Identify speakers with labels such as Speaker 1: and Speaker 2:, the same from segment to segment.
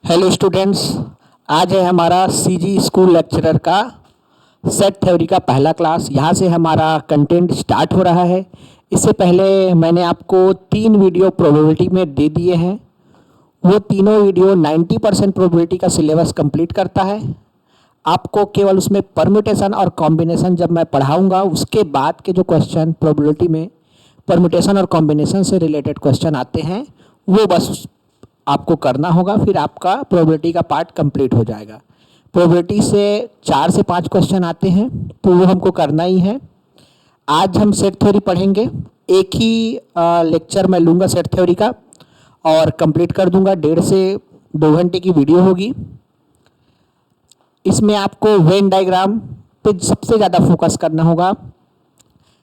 Speaker 1: Hello students, आज है हमारा सीजी स्कूल लेक्चरर का सेट थ्योरी का पहला क्लास। यहाँ से हमारा कंटेंट स्टार्ट हो रहा है। इससे पहले मैंने आपको 3 वीडियो प्रोबेबिलिटी में दे दिए हैं। वो तीनों वीडियो 90% प्रोबेबिलिटी का सिलेबस कंप्लीट करता है। आपको केवल उसमें परम्यूटेशन और कॉम्बिनेशन जब मैं पढ़ाऊँगा उसके बाद के जो क्वेश्चन प्रोबेबिलिटी में परम्यूटेशन और कॉम्बिनेशन से रिलेटेड क्वेश्चन आते हैं वो बस आपको करना होगा, फिर आपका प्रोबेबिलिटी का पार्ट कंप्लीट हो जाएगा। प्रोबेबिलिटी से 4 से 5 क्वेश्चन आते हैं तो वो हमको करना ही है। आज हम सेट थ्योरी पढ़ेंगे। एक ही लेक्चर मैं लूँगा सेट थ्योरी का और कंप्लीट कर दूंगा। 1.5 से 2 घंटे की वीडियो होगी। इसमें आपको वेन डायग्राम पे सबसे ज़्यादा फोकस करना होगा।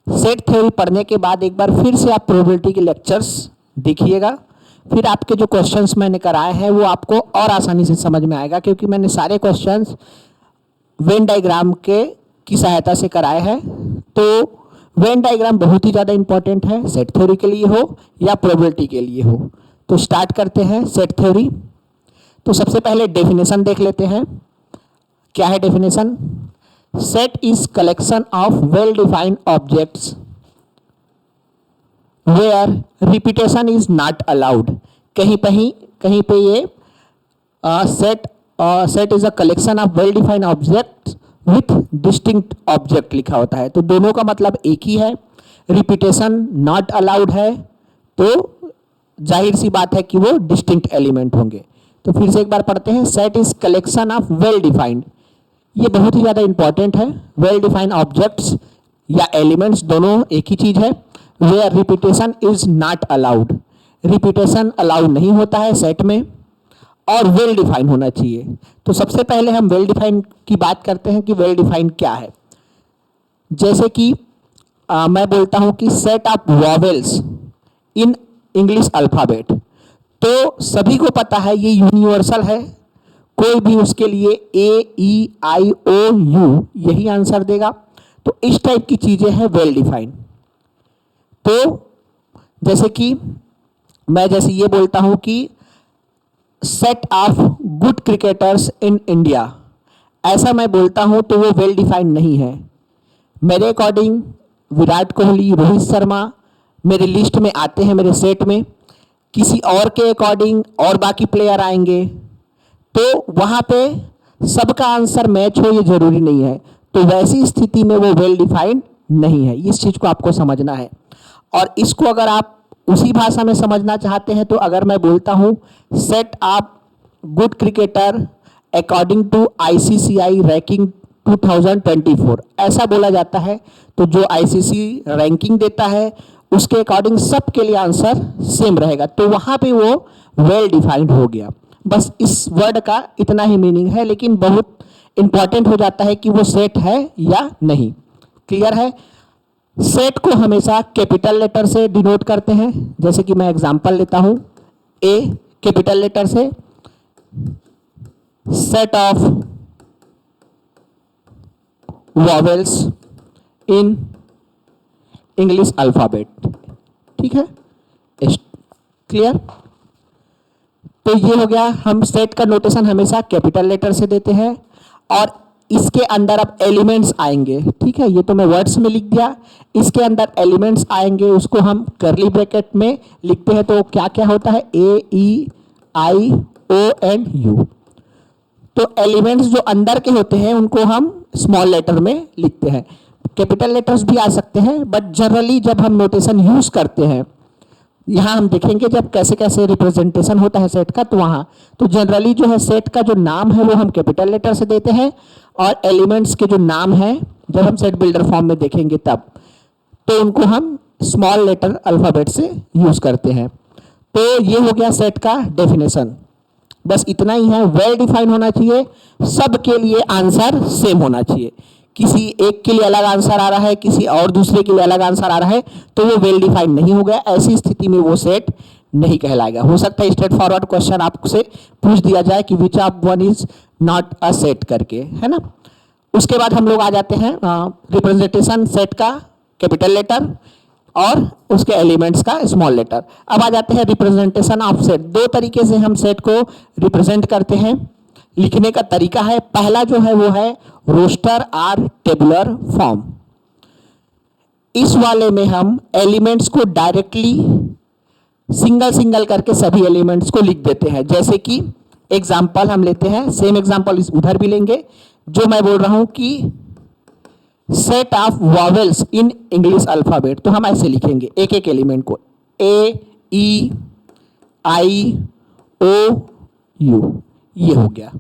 Speaker 1: सेट थ्योरी पढ़ने के बाद एक बार फिर से आप प्रोबेबिलिटी के लेक्चर्स देखिएगा, फिर आपके जो क्वेश्चंस मैंने कराए हैं वो आपको और आसानी से समझ में आएगा, क्योंकि मैंने सारे क्वेश्चंस वेन डायग्राम के की सहायता से कराए हैं। तो वेन डायग्राम बहुत ही ज़्यादा इंपॉर्टेंट है, सेट थ्योरी के लिए हो या प्रोबेबिलिटी के लिए हो। तो स्टार्ट करते हैं सेट थ्योरी। तो सबसे पहले डेफिनेशन देख लेते हैं। क्या है definition? Set is collection of well defined objects where repetition is not allowed. कहीं पे ये set is a collection of well defined object with distinct object लिखा होता है। तो दोनों का मतलब एक ही है। रिपीटेशन नॉट अलाउड है तो जाहिर सी बात है कि वो डिस्टिंक्ट एलिमेंट होंगे। तो फिर से एक बार पढ़ते हैं। Set is collection of well defined, ये बहुत ही ज़्यादा इंपॉर्टेंट है। वेल डिफाइंड ऑब्जेक्ट्स या एलिमेंट्स दोनों एक ही चीज़ है। Where repetition is not allowed, repetition allowed नहीं होता है सेट में, और वेल डिफाइन होना चाहिए। तो सबसे पहले हम वेल डिफाइन की बात करते हैं कि वेल डिफाइन क्या है। जैसे कि मैं बोलता हूं कि set of vowels in English alphabet, तो सभी को पता है ये यूनिवर्सल है। कोई भी उसके लिए AEIOU यही आंसर देगा। तो इस टाइप की चीजें हैं वेल डिफाइन। तो जैसे कि मैं ये बोलता हूं कि set of good cricketers in India, ऐसा मैं बोलता हूं तो वो वेल डिफाइंड नहीं है। मेरे अकॉर्डिंग विराट कोहली, रोहित शर्मा मेरे लिस्ट में आते हैं, मेरे सेट में। किसी और के अकॉर्डिंग और बाकी प्लेयर आएंगे, तो वहां पे सबका आंसर मैच हो ये जरूरी नहीं है। तो वैसी स्थिति में वो वेल डिफाइंड नहीं है। इस चीज को आपको समझना है। और इसको अगर आप उसी भाषा में समझना चाहते हैं तो अगर मैं बोलता हूं set of good cricketer according to ICCI ranking 2024, ऐसा बोला जाता है। तो जो ICC रैंकिंग देता है उसके अकॉर्डिंग सबके लिए आंसर सेम रहेगा, तो वहां पे वो वेल डिफाइंड हो गया। बस इस वर्ड का इतना ही मीनिंग है, लेकिन बहुत इंपॉर्टेंट हो जाता है कि वो सेट है या नहीं। क्लियर है? सेट को हमेशा कैपिटल लेटर से डिनोट करते हैं। जैसे कि मैं एग्जांपल लेता हूं, ए कैपिटल लेटर से, set of vowels in English alphabet. ठीक है, क्लियर? तो ये हो गया, हम सेट का नोटेशन हमेशा कैपिटल लेटर से देते हैं। और इसके अंदर अब एलिमेंट्स आएंगे। ठीक है, ये तो मैं वर्ड्स में लिख दिया। इसके अंदर एलिमेंट्स आएंगे, उसको हम करली ब्रैकेट में लिखते हैं। तो क्या क्या होता है? AEIOU। तो एलिमेंट्स जो अंदर के होते हैं उनको हम स्मॉल लेटर में लिखते हैं। कैपिटल लेटर्स भी आ सकते हैं, बट जनरली जब हम नोटेशन यूज करते हैं, यहाँ हम देखेंगे जब कैसे कैसे रिप्रेजेंटेशन होता है सेट का, तो वहाँ तो जनरली जो है सेट का जो नाम है वो हम कैपिटल लेटर से देते हैं, और एलिमेंट्स के जो नाम है जब हम सेट बिल्डर फॉर्म में देखेंगे तब तो उनको हम स्मॉल लेटर अल्फाबेट से यूज करते हैं। तो ये हो गया सेट का डेफिनेशन। बस इतना ही है, वेल डिफाइन होना चाहिए, सबके लिए आंसर सेम होना चाहिए। किसी एक के लिए अलग आंसर आ रहा है, किसी और दूसरे के लिए अलग आंसर आ रहा है, तो वो वेल डिफाइन नहीं हो गया। ऐसी स्थिति में वो सेट नहीं कहलाएगा। हो सकता है स्ट्रेट फॉरवर्ड क्वेश्चन आपसे पूछ दिया जाए कि which of one is not a set करके, है ना। उसके बाद हम लोग आ जाते हैं रिप्रेजेंटेशन सेट का कैपिटल लेटर। और उसके एलिमेंट्स का स्मॉल लेटर। अब आ जाते हैं रिप्रेजेंटेशन ऑफ सेट। दो तरीके से हम सेट को रिप्रेजेंट करते हैं। लिखने का तरीका है, पहला जो है वो है रोस्टर और टेबुलर फॉर्म। इस वाले में हम एलिमेंट्स को डायरेक्टली सिंगल सिंगल करके सभी एलिमेंट्स को लिख देते हैं। जैसे कि एग्जाम्पल हम लेते हैं, सेम एग्जाम्पल इस उधर भी लेंगे। जो मैं बोल रहा हूं कि set of vowels in English alphabet, तो हम ऐसे लिखेंगे एक एक एलिमेंट को, ए ई आई ओ यू, ये हो गया।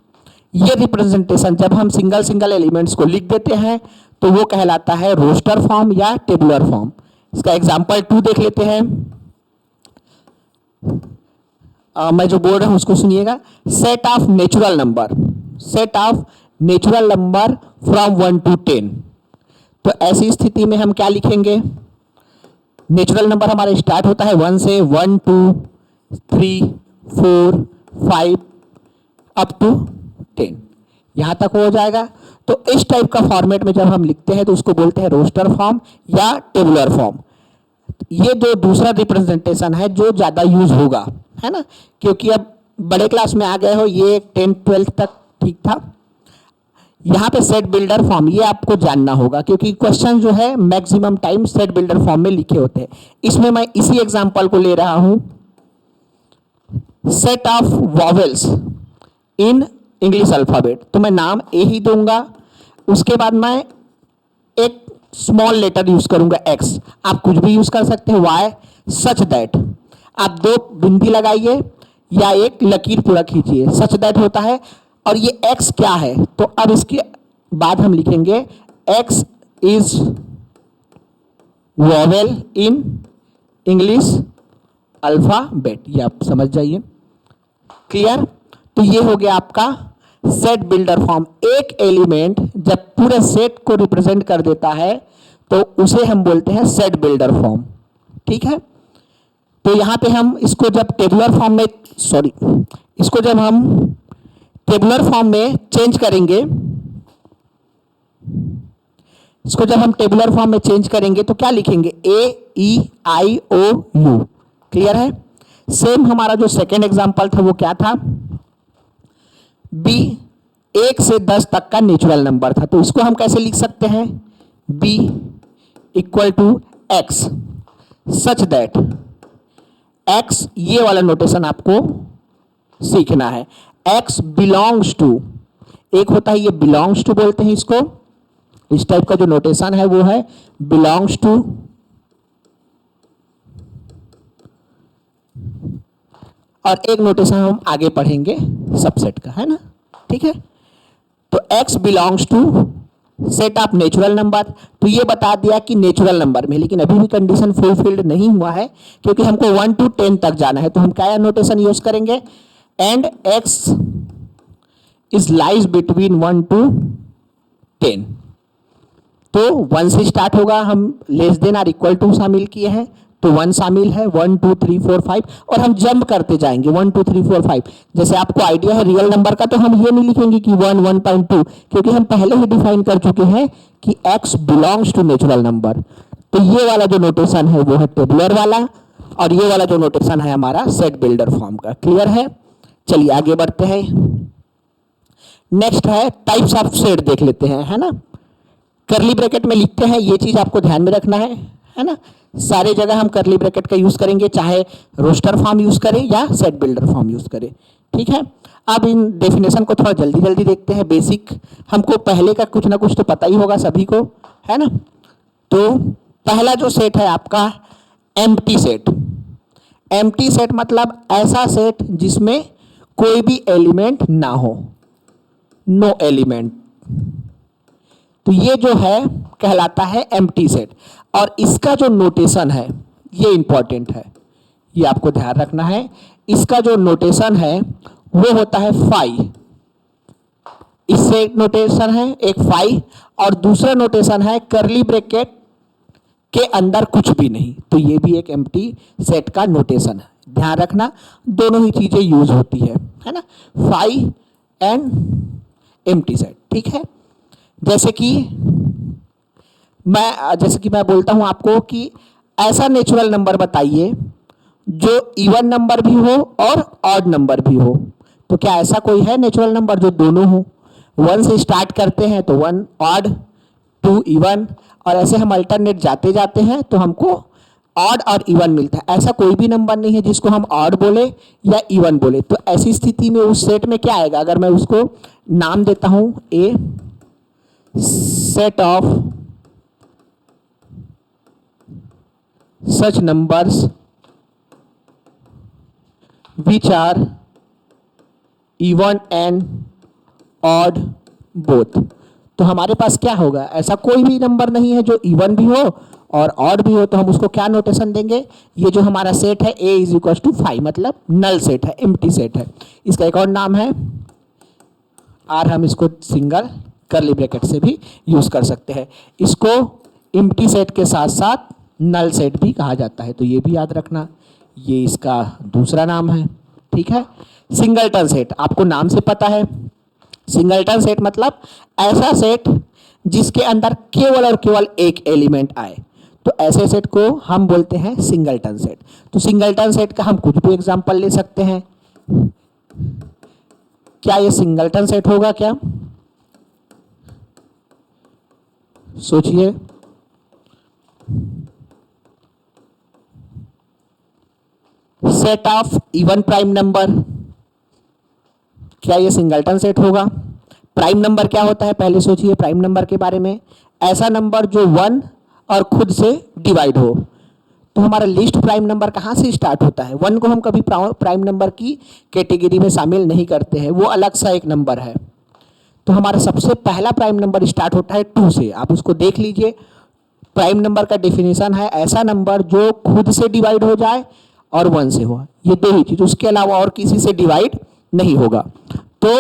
Speaker 1: ये रिप्रेजेंटेशन जब हम सिंगल सिंगल एलिमेंट्स को लिख देते हैं तो वो कहलाता है रोस्टर फॉर्म या टेबुलर फॉर्म। इसका एग्जाम्पल 2 देख लेते हैं। मैं जो बोल रहा हूं उसको सुनिएगा। Set of natural number, set of natural number from 1 to 10। तो ऐसी स्थिति में हम क्या लिखेंगे? नेचुरल नंबर हमारा स्टार्ट होता है 1 से, 1 2 3 4 5 अप टू 10, यहां तक हो जाएगा। तो इस टाइप का फॉर्मेट में जब हम लिखते हैं तो उसको बोलते हैं रोस्टर फॉर्म या टेबुलर फॉर्म। ये जो दूसरा रिप्रेजेंटेशन है जो ज्यादा यूज होगा, है ना, क्योंकि अब बड़े क्लास में आ गए हो, ये 10th 12th तक ठीक था। यहां पे सेट बिल्डर फॉर्म ये आपको जानना होगा, क्योंकि क्वेश्चन जो है maximum time set builder form में लिखे होते हैं। इसमें मैं इसी एग्जांपल को ले रहा हूं, set of vowels in English alphabet. तो मैं नाम ए ही दूंगा, उसके बाद मैं एक स्मॉल लेटर यूज करूंगा एक्स, आप कुछ भी यूज कर सकते हैं, वाई, सच दैट। आप 2 बिंदी लगाइए या एक लकीर पूरा खींचिए, सच दैट होता है। और ये एक्स क्या है, तो अब इसके बाद हम लिखेंगे x is vowel in English alphabet, ये आप समझ जाइए। क्लियर? तो ये हो गया आपका सेट बिल्डर फॉर्म। एक एलिमेंट जब पूरे सेट को रिप्रेजेंट कर देता है तो उसे हम बोलते हैं सेट बिल्डर फॉर्म। ठीक है? तो यहां पे हम इसको जब टेबुलर फॉर्म में, सॉरी, इसको जब हम टेबुलर फॉर्म में चेंज करेंगे, इसको जब हम टेबुलर फॉर्म में चेंज करेंगे तो क्या लिखेंगे? ए ई आई ओ यू। क्लियर है? सेम हमारा जो सेकेंड एग्जांपल था वो क्या था? बी 1 से 10 तक का नेचुरल नंबर था। तो इसको हम कैसे लिख सकते हैं? B equal to x such that x, ये वाला नोटेशन आपको सीखना है। एक्स बिलोंग्स टू, एक होता है ये बिलोंग्स टू बोलते हैं इसको, इस टाइप का जो नोटेशन है वो है बिलोंग्स टू। और एक नोटेशन हम आगे पढ़ेंगे सबसेट का, है ना? ठीक है? तो x belongs to set of natural number. तो ये बता दिया कि नेचुरल नंबर में, लेकिन अभी भी कंडीशन फुलफिल्ड नहीं हुआ है, क्योंकि हमको 1 to 10 तक जाना है। तो हम क्या नोटेशन यूज करेंगे? And x is lies between 1 to 10। तो 1 से स्टार्ट होगा, हम लेस देन और इक्वल टू शामिल किए हैं तो 1 शामिल है, 1 2 3 4 5, और हम जंप करते जाएंगे 1 2 3 4 5। जैसे आपको आइडिया है रियल नंबर का, तो हम ये नहीं लिखेंगे कि 1 1.2, क्योंकि हम पहले ही डिफाइन कर चुके हैं कि x belongs to natural number. तो ये वाला जो नोटेशन है वो है टेबुलर वाला, और ये वाला जो नोटेशन है हमारा सेट बिल्डर फॉर्म का। क्लियर है? चलिए आगे बढ़ते हैं। नेक्स्ट है टाइप्स ऑफ सेट, देख लेते हैं, है ना? करली ब्रैकेट में लिखते हैं, ये चीज आपको ध्यान में रखना है ना? सारे जगह हम करली ब्रैकेट का यूज करेंगे, चाहे रोस्टर फॉर्म यूज करें या सेट बिल्डर फॉर्म यूज करें। ठीक है? अब इन डेफिनेशन को थोड़ा जल्दी जल्दी देखते हैं। बेसिक हमको पहले का कुछ ना कुछ तो पता ही होगा सभी को, है ना? तो पहला जो सेट है आपका एम्प्टी सेट। एम्प्टी सेट मतलब ऐसा सेट जिसमें कोई भी एलिमेंट ना हो, नो एलिमेंट। तो ये जो है कहलाता है एम्प्टी सेट। और इसका जो नोटेशन है ये इंपॉर्टेंट है, ये आपको ध्यान रखना है। इसका जो नोटेशन है वो होता है फाई। इससे एक नोटेशन है, एक फाई, और दूसरा नोटेशन है करली ब्रैकेट के अंदर कुछ भी नहीं। तो ये भी एक एम्प्टी सेट का नोटेशन है, ध्यान रखना। दोनों ही चीजें यूज होती है ना? Phi and empty set. ठीक है? जैसे कि मैं बोलता हूं आपको कि ऐसा नेचुरल नंबर बताइए जो इवन नंबर भी हो और ऑड नंबर भी हो। तो क्या ऐसा कोई है नेचुरल नंबर जो दोनों हो? वन से स्टार्ट करते हैं तो वन ऑड, टू इवन, और ऐसे हम अल्टरनेट जाते जाते हैं तो हमको ऑड और इवन मिलता है। ऐसा कोई भी नंबर नहीं है जिसको हम ऑड बोले या इवन बोले। तो ऐसी स्थिति में उस सेट में क्या आएगा? अगर मैं उसको नाम देता हूं a set of such numbers which are even and odd both. तो हमारे पास क्या होगा? ऐसा कोई भी नंबर नहीं है जो इवन भी हो और ऑड भी हो। तो हम उसको क्या नोटेशन देंगे? ये जो हमारा सेट है a इज इक्वल टू 5, मतलब नल सेट है, एम्प्टी सेट है। इसका एक और नाम है आर, हम इसको सिंगल कर्ली ब्रैकेट से भी यूज कर सकते हैं। इसको एम्प्टी सेट के साथ साथ नल सेट भी कहा जाता है, तो ये भी याद रखना, ये इसका दूसरा नाम है। ठीक है। सिंगलटन सेट आपको नाम से पता है। सिंगलटन सेट मतलब ऐसा सेट जिसके अंदर केवल और केवल एक एलिमेंट आए, तो ऐसे सेट को हम बोलते हैं सिंगलटन सेट। तो सिंगलटन सेट का हम कुछ भी एग्जांपल ले सकते हैं। क्या ये सिंगलटन सेट होगा? क्या सोचिए। Set of even prime number, क्या ये सिंगलटन सेट होगा? प्राइम नंबर क्या होता है पहले सोचिए प्राइम नंबर के बारे में। ऐसा नंबर जो वन और खुद से डिवाइड हो। तो हमारा लिस्ट प्राइम नंबर कहाँ से स्टार्ट होता है? वन को हम कभी प्राइम नंबर की कैटेगरी में शामिल नहीं करते हैं, वो अलग सा एक नंबर है। तो हमारा सबसे पहला प्राइम नंबर स्टार्ट होता है 2 से। आप उसको देख लीजिए। प्राइम नंबर का डेफिनेशन है ऐसा नंबर जो खुद से डिवाइड हो जाए और 1 से हो, ये दो ही चीज, उसके अलावा और किसी से डिवाइड नहीं होगा। तो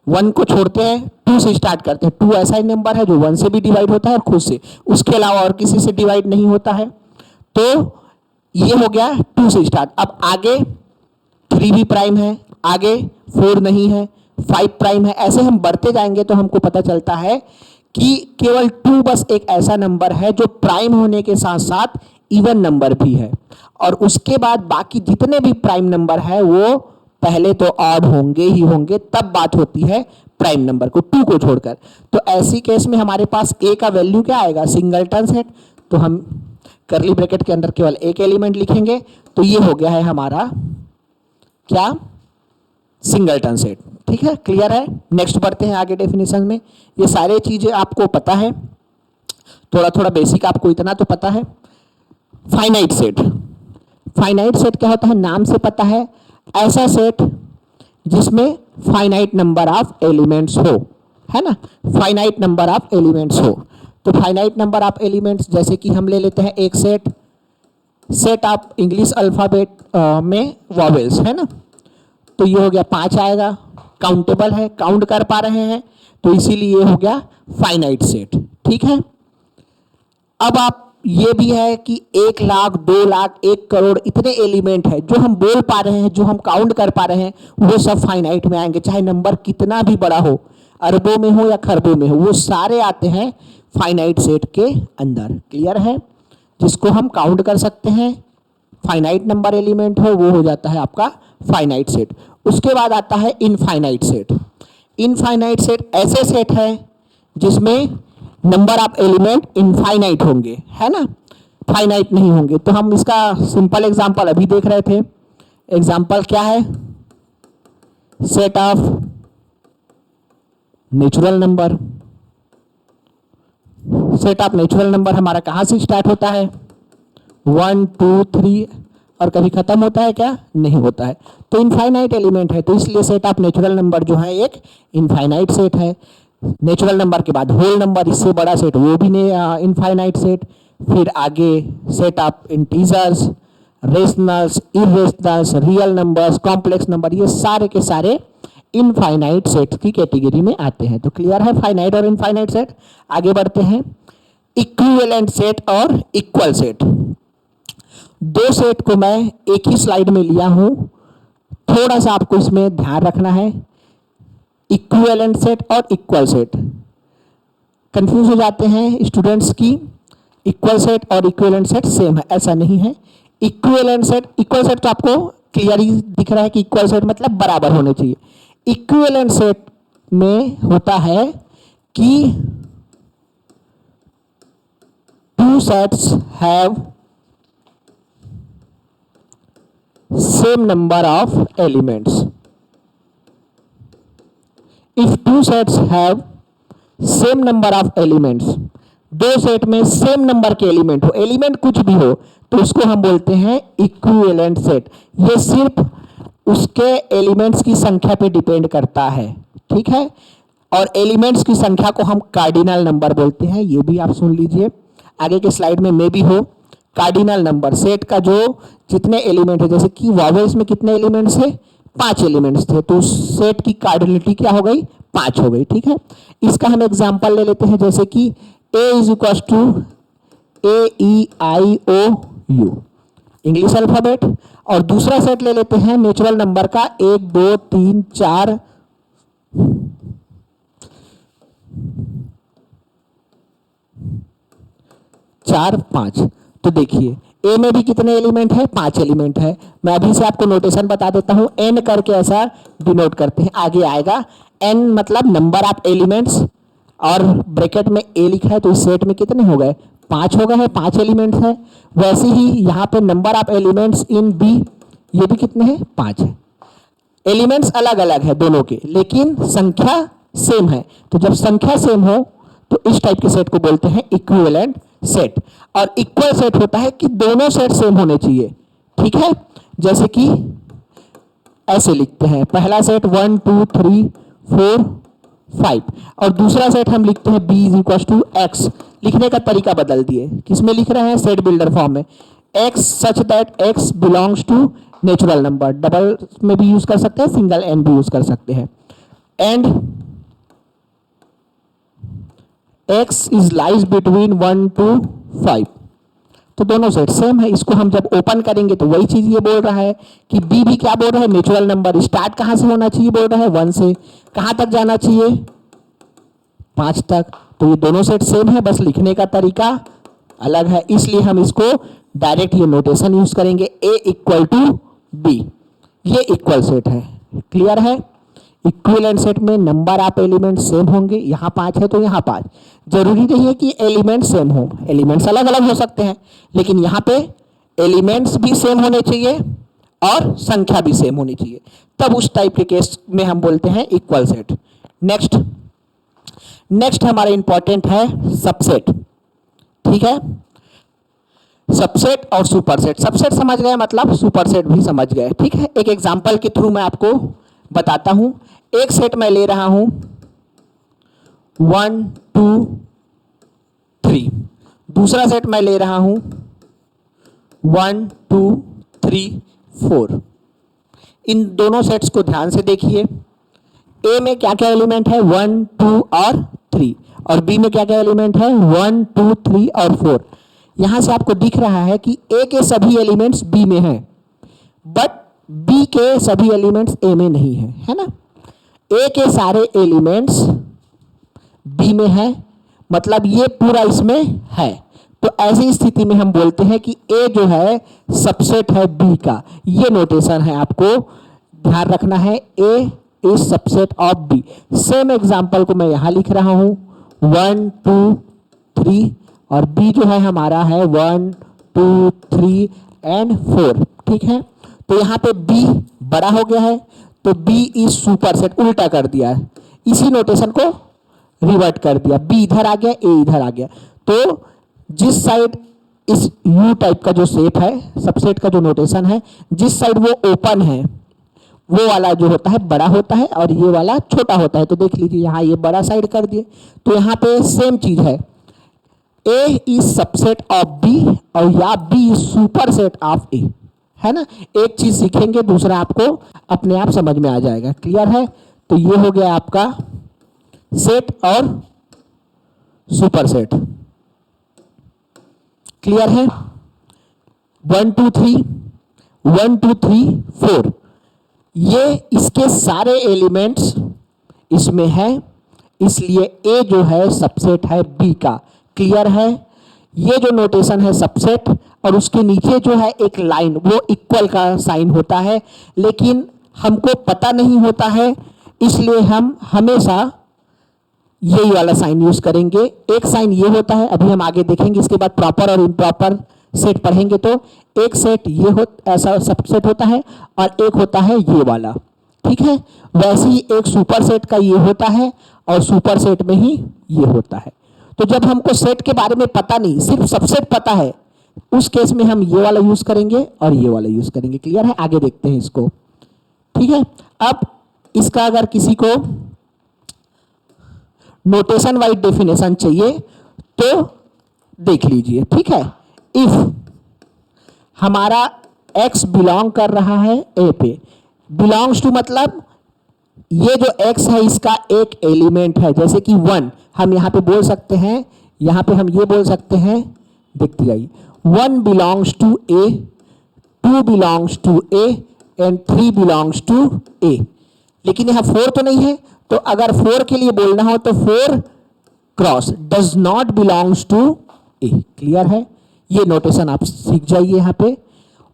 Speaker 1: 1 को छोड़ते हैं, 2 से स्टार्ट करते हैं। 2 ऐसा ही नंबर है जो 1 से भी डिवाइड होता है और खुद से, उसके अलावा और किसी से डिवाइड नहीं होता है। तो ये हो गया 2 से स्टार्ट। अब आगे 3 भी प्राइम है, आगे 4 नहीं है, 5 प्राइम है। ऐसे हम बढ़ते जाएंगे तो हमको पता चलता है कि केवल 2 बस एक ऐसा नंबर है जो प्राइम होने के साथ साथ इवन नंबर भी है, और उसके बाद बाकी जितने भी प्राइम नंबर है वो पहले तो ऑड होंगे ही होंगे, तब बात होती है प्राइम नंबर को, 2 को छोड़कर। तो ऐसी केस में हमारे पास a का वैल्यू क्या आएगा? Singleton set. तो हम कर्ली ब्रैकेट के अंदर केवल एक एलिमेंट लिखेंगे, तो ये हो गया है हमारा क्या? Singleton set. ठीक है, क्लियर है। नेक्स्ट बढ़ते हैं आगे डेफिनेशन में। ये सारे चीजें आपको पता है, थोड़ा थोड़ा बेसिक आपको इतना तो पता है। फाइनाइट सेट, फाइनाइट सेट क्या होता है? नाम से पता है, ऐसा सेट जिसमें फाइनाइट नंबर ऑफ एलिमेंट्स हो, है ना, फाइनाइट नंबर ऑफ एलिमेंट्स हो। तो फाइनाइट नंबर ऑफ एलिमेंट्स जैसे कि हम ले लेते हैं एक set, set of English alphabet में वॉवेल्स, है ना। तो ये हो गया 5 आएगा, काउंटेबल है, काउंट कर पा रहे हैं, तो इसीलिए ये हो गया फाइनाइट सेट। ठीक है। अब आप ये भी है कि 1 लाख 2 लाख 1 करोड़ इतने एलिमेंट है जो हम बोल पा रहे हैं, जो हम काउंट कर पा रहे हैं, वो सब फाइनाइट में आएंगे, चाहे नंबर कितना भी बड़ा हो, अरबों में हो या खरबों में हो, वो सारे आते हैं फाइनाइट सेट के अंदर। क्लियर है। जिसको हम काउंट कर सकते हैं, फाइनाइट नंबर एलिमेंट हो, वो हो जाता है आपका फाइनाइट सेट। उसके बाद आता है इनफाइनाइट सेट। इनफाइनाइट सेट ऐसे सेट है जिसमें नंबर ऑफ एलिमेंट इनफाइनाइट होंगे, है ना, फाइनाइट नहीं होंगे। तो हम इसका सिंपल एग्जांपल अभी देख रहे थे। एग्जांपल क्या है? Set of natural number. Set of natural number हमारा कहां से स्टार्ट होता है? 1 2 3, और कभी खत्म होता है क्या? नहीं होता है। तो इनफाइनाइट एलिमेंट है, तो इसलिए सेट ऑफ नेचुरल नंबर जो है एक इनफाइनाइट सेट है। नेचुरल नंबर के बाद होल नंबर, इससे बड़ा सेट, वो भी इनफाइनाइट सेट। फिर आगे set of integers, rationals, irrationals, real numbers, complex number, ये सारे के सारे इनफाइनाइट सेट की कैटेगरी में आते हैं। तो क्लियर है फाइनाइट और इनफाइनाइट सेट। आगे बढ़ते हैं, इक्विवेलेंट सेट और इक्वल सेट। दो सेट को मैं एक ही स्लाइड में लिया हूं, थोड़ा सा आपको इसमें ध्यान रखना है। इक्विवेलेंट सेट और इक्वल सेट कंफ्यूज हो जाते हैं स्टूडेंट्स की इक्वल सेट और इक्विवेलेंट सेट सेम है, ऐसा नहीं है। इक्विवेलेंट सेट, इक्वल सेट तो आपको क्लियर ही दिख रहा है कि इक्वल सेट मतलब बराबर होने चाहिए। इक्विवेलेंट सेट में होता है कि two sets have same number of elements. If two sets have same number of elements, दो सेट में सेम नंबर के एलिमेंट हो, एलिमेंट कुछ भी हो, तो उसको हम बोलते हैं इक्विवेलेंट सेट। ये सिर्फ उसके एलिमेंट्स की संख्या पे डिपेंड करता है, ठीक है। और एलिमेंट्स की संख्या को हम कार्डिनल नंबर बोलते हैं, ये भी आप सुन लीजिए, आगे के स्लाइड में भी हो। कार्डिनल नंबर सेट का जो जितने एलिमेंट है, जैसे कि वॉवेल्स में कितने एलिमेंट्स थे, 5 एलिमेंट्स थे, तो सेट की कार्डिनलिटी क्या हो गई, 5 हो गई, ठीक है। इसका हम एग्जांपल ले लेते हैं, जैसे कि A is equal to AEIOU English alphabet, और दूसरा सेट ले लेते हैं नेचुरल नंबर का 1 2 3 4 4 5। तो देखिए ए में भी कितने एलिमेंट है, 5 एलिमेंट है। मैं अभी से आपको नोटेशन बता देता हूं, एन करके ऐसा डिनोट करते हैं, आगे आएगा। एन मतलब नंबर ऑफ एलिमेंट्स, और ब्रैकेट में ए लिखा है, तो इस सेट में कितने हो गए, 5 हो गए हैं, 5 एलिमेंट्स है। वैसे ही यहाँ पे number of elements in B, ये भी कितने हैं, 5 है। एलिमेंट्स अलग अलग है दोनों के, लेकिन संख्या सेम है। तो जब संख्या सेम हो तो इस टाइप के सेट को बोलते हैं इक्विवेलेंट सेट। और इक्वल सेट होता है कि दोनों सेट सेम होने चाहिए, ठीक है। जैसे कि ऐसे लिखते हैं, पहला सेट 1 2 3 4 5, और दूसरा सेट हम लिखते हैं b is equal to x। लिखने का तरीका बदल दिए, किसमें लिख रहे हैं, सेट बिल्डर फॉर्म में। x such that x belongs to natural number, double में भी यूज कर सकते हैं, सिंगल एन भी यूज कर सकते हैं। And x is lies between 1 to 5, तो दोनों सेट सेम है। इसको हम जब ओपन करेंगे तो वही चीज ये बोल रहा है कि बी भी क्या बोल रहा है, नेचुरल नंबर स्टार्ट कहां से होना चाहिए, बोल रहा है 1 से, कहां तक जाना चाहिए, 5 तक। तो ये दोनों सेट सेम है, बस लिखने का तरीका अलग है, इसलिए हम इसको डायरेक्ट ये नोटेशन यूज करेंगे, a इक्वल टू बी। ये इक्वल सेट है, क्लियर है। इक्विवेलेंट सेट में नंबर ऑफ एलिमेंट सेम होंगे, यहाँ 5 है तो यहाँ 5। जरूरी नहीं है कि एलिमेंट सेम हो, एलिमेंट्स अलग अलग हो सकते हैं, लेकिन यहाँ पे एलिमेंट्स भी सेम होने चाहिए और संख्या भी सेम होनी चाहिए, तब उस टाइप के केस में हम बोलते हैं इक्वल सेट। नेक्स्ट हमारा इंपॉर्टेंट है सबसेट, ठीक है। सबसेट और सुपरसेट, सबसेट समझ गए मतलब सुपरसेट भी समझ गए, ठीक है। एक एग्जांपल के थ्रू मैं आपको बताता हूं। एक सेट मैं ले रहा हूं 1 2 3, दूसरा सेट मैं ले रहा हूं 1 2 3 4। इन दोनों सेट्स को ध्यान से देखिए, ए में क्या क्या एलिमेंट है, 1 2 और 3, और बी में क्या क्या एलिमेंट है, 1 2 3 और 4। यहां से आपको दिख रहा है कि ए के सभी एलिमेंट्स बी में हैं, बट बी के सभी एलिमेंट्स ए में नहीं है ना। ए के सारे एलिमेंट्स बी में है, मतलब ये पूरा इसमें है। तो ऐसी स्थिति में हम बोलते हैं कि ए जो है सबसेट है बी का। ये नोटेशन है, आपको ध्यान रखना है, A is subset of B. Same example को मैं यहां लिख रहा हूं 1 2 3, और बी जो है हमारा है 1 2 3 एंड 4, ठीक है। तो यहाँ पे b बड़ा हो गया है, तो b इज सुपर सेट, उल्टा कर दिया है, इसी नोटेशन को रिवर्ट कर दिया, b इधर आ गया, a इधर आ गया। तो जिस साइड इस u टाइप का जो शेप है, सबसेट का जो नोटेशन है, जिस साइड वो ओपन है वो वाला जो होता है बड़ा होता है और ये वाला छोटा होता है। तो देख लीजिए यहाँ ये बड़ा साइड कर दिए, तो यहाँ पे सेम चीज है, a is subset of b और या b is super set of a, है ना। एक चीज सीखेंगे, दूसरा आपको अपने आप समझ में आ जाएगा, क्लियर है। तो ये हो गया आपका सेट और सुपर सेट, क्लियर है। 1 2 3 1 2 3 4, ये इसके सारे एलिमेंट्स इसमें है, इसलिए ए जो है सबसेट है बी का, क्लियर है। ये जो नोटेशन है सबसेट, और उसके नीचे जो है एक लाइन, वो इक्वल का साइन होता है, लेकिन हमको पता नहीं होता है, इसलिए हम हमेशा यही वाला साइन यूज करेंगे। एक साइन ये होता है, अभी हम आगे देखेंगे, इसके बाद प्रॉपर और इम्प्रॉपर सेट पढ़ेंगे। तो एक सेट ये हो, ऐसा सबसेट होता है, और एक होता है ये वाला, ठीक है। वैसे ही एक सुपर सेट का ये होता है, और सुपर सेट में ही ये होता है। तो जब हमको सेट के बारे में पता नहीं, सिर्फ सबसेट पता है, उस केस में हम ये वाला यूज करेंगे और ये वाला यूज करेंगे। क्लियर है? आगे देखते हैं इसको, ठीक है। अब इसका अगर किसी को नोटेशन वाइज डेफिनेशन चाहिए तो देख लीजिए, ठीक है। इफ हमारा x बिलोंग कर रहा है a पे, बिलोंग्स टू मतलब ये जो x है इसका एक एलिमेंट है, जैसे कि 1 हम यहां पे बोल सकते हैं, यहां पे हम ये बोल सकते हैं, देखती आइए, 1 belongs to a, 2 belongs to a and 3 belongs to a। लेकिन यहां 4 तो नहीं है, तो अगर 4 के लिए बोलना हो तो 4 cross does not belongs to A. Clear है? ये नोटेशन आप सीख जाइए यहां पे।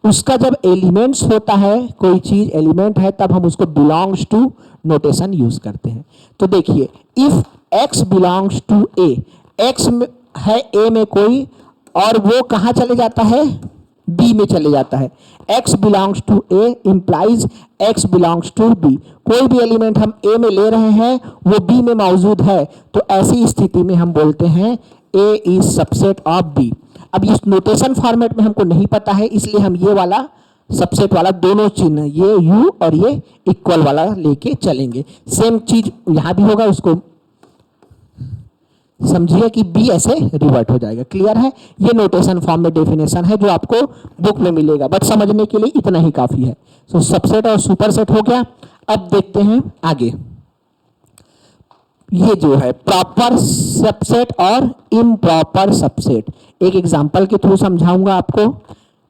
Speaker 1: उसका जब एलिमेंट्स होता है, कोई चीज एलिमेंट है, तब हम उसको बिलोंग्स टू नोटेशन यूज करते हैं। तो देखिए, if x belongs to A, x है ए में कोई, और वो कहां चले जाता है, बी में चले जाता है। x belongs to A implies x belongs to B. कोई भी एलिमेंट हम ए में ले रहे हैं, वो बी में मौजूद है, तो ऐसी स्थिति में हम बोलते हैं ए इज सबसेट ऑफ बी। अब इस नोटेशन फॉर्मेट में हमको नहीं पता है, इसलिए हम ये वाला सबसेट वाला दोनों चिन्ह, ये u और ये इक्वल वाला लेके चलेंगे। सेम चीज यहां भी होगा, उसको समझिए कि b ऐसे रिवर्ट हो जाएगा। क्लियर है? ये नोटेशन फॉर्म में डेफिनेशन है जो आपको बुक में मिलेगा, बट समझने के लिए इतना ही काफी है। सो सबसेट और सुपर सेट हो गया। अब देखते हैं आगे, ये जो है प्रॉपर सबसेट और इम्प्रॉपर सबसेट। एक एग्जांपल के थ्रू समझाऊंगा आपको।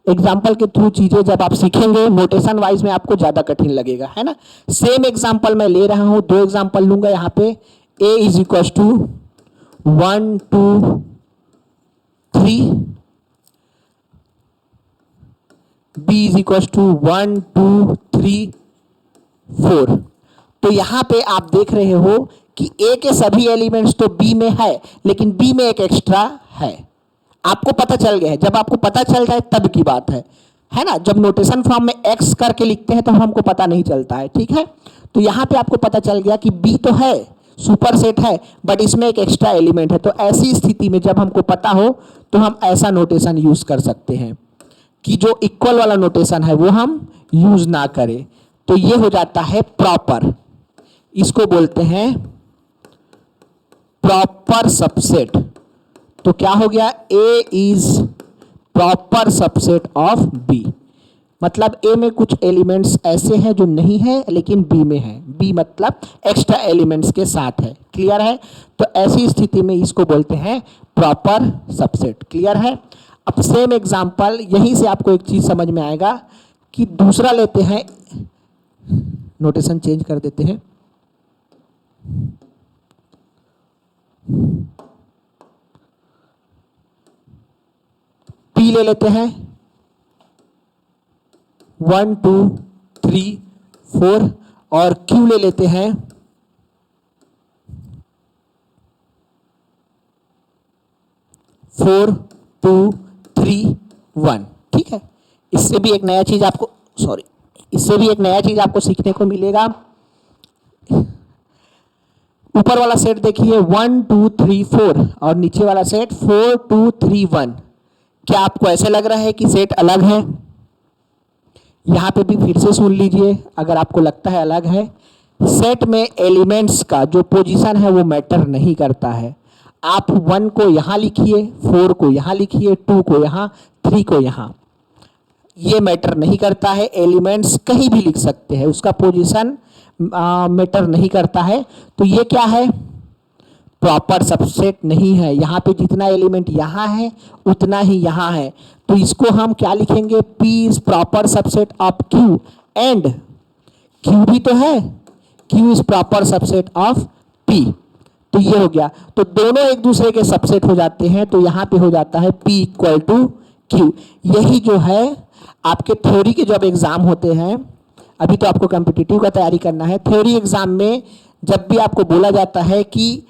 Speaker 1: एग्जाम्पल के थ्रू चीजें जब आप सीखेंगे, नोटेशन वाइज में आपको ज्यादा कठिन लगेगा, है ना। सेम एग्जाम्पल मैं ले रहा हूं, 2 एग्जाम्पल लूंगा यहाँ पे। a is equal to 1 2 3, b is equal to 1 2 3 4। तो यहां पे आप देख रहे हो कि a के सभी एलिमेंट्स तो b में है, लेकिन b में एक एक्स्ट्रा है। आपको पता चल गया है। जब आपको पता चल जाए तब की बात है ना। जब नोटेशन फॉर्म में x करके लिखते हैं तो हमको पता नहीं चलता है, ठीक है। तो यहां पे आपको पता चल गया कि b तो है, सुपर सेट है, बट इसमें एक एक्स्ट्रा एलिमेंट है। तो ऐसी स्थिति में जब हमको पता हो तो हम ऐसा नोटेशन यूज कर सकते हैं कि जो इक्वल वाला नोटेशन है वो हम यूज ना करें। तो ये हो जाता है प्रॉपर, इसको बोलते हैं प्रॉपर सबसेट। तो क्या हो गया, A is proper subset of B। मतलब A में कुछ एलिमेंट्स ऐसे हैं जो नहीं है लेकिन B में है। B मतलब एक्स्ट्रा एलिमेंट्स के साथ है। क्लियर है? तो ऐसी स्थिति में इसको बोलते हैं प्रॉपर सबसेट। क्लियर है? अब सेम एग्जांपल, यहीं से आपको एक चीज समझ में आएगा कि दूसरा लेते हैं, नोटेशन चेंज कर देते हैं। P ले लेते हैं 1 2 3 4, और Q ले लेते हैं 4 2 3 1। ठीक है? इससे भी एक नया चीज आपको, इससे भी एक नया चीज आपको सीखने को मिलेगा। ऊपर वाला सेट देखिए 1 2 3 4, और नीचे वाला सेट 4 2 3 1। क्या आपको ऐसे लग रहा है कि सेट अलग है? यहां पे भी फिर से सुन लीजिए, अगर आपको लगता है अलग है। सेट में एलिमेंट्स का जो पोजीशन है वो मैटर नहीं करता है। आप 1 को यहां लिखिए, 4 को यहां लिखिए, 2 को यहां, 3 को यहां, ये मैटर नहीं करता है। एलिमेंट्स कहीं भी लिख सकते हैं, उसका पोजीशन मैटर नहीं करता है। तो ये क्या है? प्रॉपर सबसेट नहीं है। यहाँ पे जितना एलिमेंट यहाँ है उतना ही यहाँ है। तो इसको हम क्या लिखेंगे? P is proper subset of Q, and Q भी तो है, Q is proper subset of P। तो ये हो गया, तो दोनों एक दूसरे के सबसेट हो जाते हैं, तो यहाँ पे हो जाता है P इक्वल टू क्यू। यही जो है आपके थ्योरी के जब एग्जाम होते हैं, अभी तो आपको कॉम्पिटिटिव का तैयारी करना है, थ्योरी एग्जाम में जब भी आपको बोला जाता है कि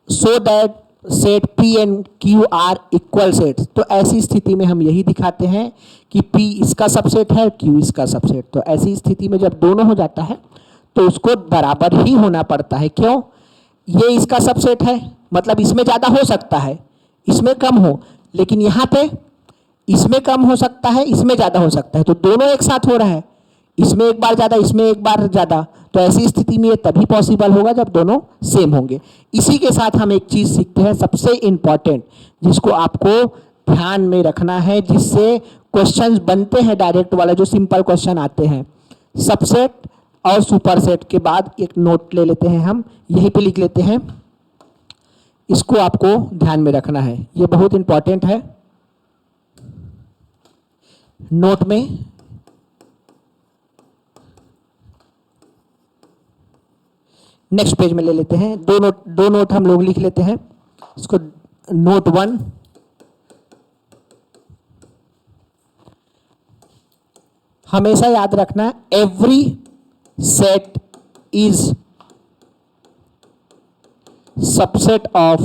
Speaker 1: so that set P and Q are equal set, तो ऐसी स्थिति में हम यही दिखाते हैं कि P इसका सबसेट है, Q इसका सबसेट। तो ऐसी स्थिति में जब दोनों हो जाता है तो उसको बराबर ही होना पड़ता है। क्यों? ये इसका सबसेट है, मतलब इसमें ज़्यादा हो सकता है, इसमें कम हो, लेकिन यहाँ पे इसमें कम हो सकता है, इसमें ज़्यादा हो सकता है, तो दोनों एक साथ हो रहा है, इसमें एक बार ज़्यादा, इसमें एक बार ज़्यादा। तो ऐसी स्थिति में ये तभी पॉसिबल होगा जब दोनों सेम होंगे। इसी के साथ हम एक चीज़ सीखते हैं सबसे इम्पॉर्टेंट, जिसको आपको ध्यान में रखना है, जिससे क्वेश्चंस बनते हैं डायरेक्ट वाला, जो सिंपल क्वेश्चन आते हैं। सबसेट और सुपरसेट के बाद एक नोट ले लेते हैं, हम यहीं पे लिख लेते हैं, इसको आपको ध्यान में रखना है, ये बहुत इंपॉर्टेंट है। नोट में नेक्स्ट पेज में ले लेते हैं, दो नोट हम लोग लिख लेते हैं, इसको नोट 1, हमेशा याद रखना, every set is subset of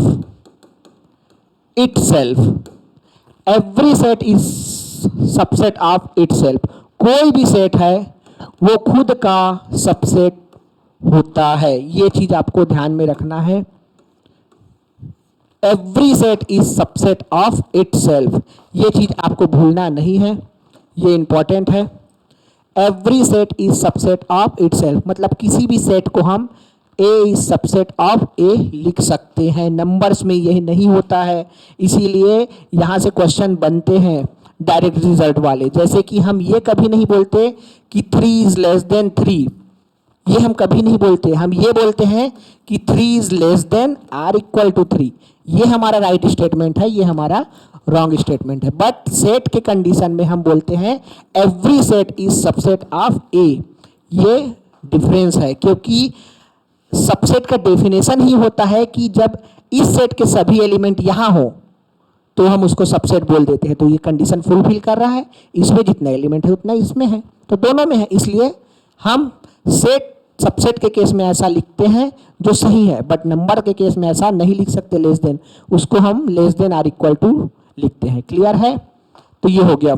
Speaker 1: itself। Every set is subset of itself। कोई भी सेट है वो खुद का सबसेट होता है, ये चीज आपको ध्यान में रखना है। Every set is subset of itself, ये चीज आपको भूलना नहीं है, ये इंपॉर्टेंट है। Every set is subset of itself, मतलब किसी भी सेट को हम A is subset of A लिख सकते हैं। नंबर्स में यही नहीं होता है, इसीलिए यहाँ से क्वेश्चन बनते हैं डायरेक्ट रिजल्ट वाले। जैसे कि हम ये कभी नहीं बोलते कि 3 इज लेस देन 3, ये हम कभी नहीं बोलते, हम ये बोलते हैं कि 3 is less than or equal to 3। ये हमारा राइट स्टेटमेंट है, ये हमारा रॉन्ग स्टेटमेंट है। बट सेट के कंडीशन में हम बोलते हैं every set is subset of A. ये डिफरेंस है, क्योंकि सबसेट का डेफिनेशन ही होता है कि जब इस सेट के सभी एलिमेंट यहाँ हो तो हम उसको सबसेट बोल देते हैं। तो ये कंडीशन फुलफिल कर रहा है, इसमें जितना एलिमेंट है उतना इसमें है, तो दोनों में है, इसलिए हम सेट सबसेट के केस में ऐसा लिखते हैं जो सही है, बट नंबर के केस में ऐसा नहीं लिख सकते लेस देन, उसको हम less than or equal to लिखते हैं। क्लियर है? तो ये हो गया।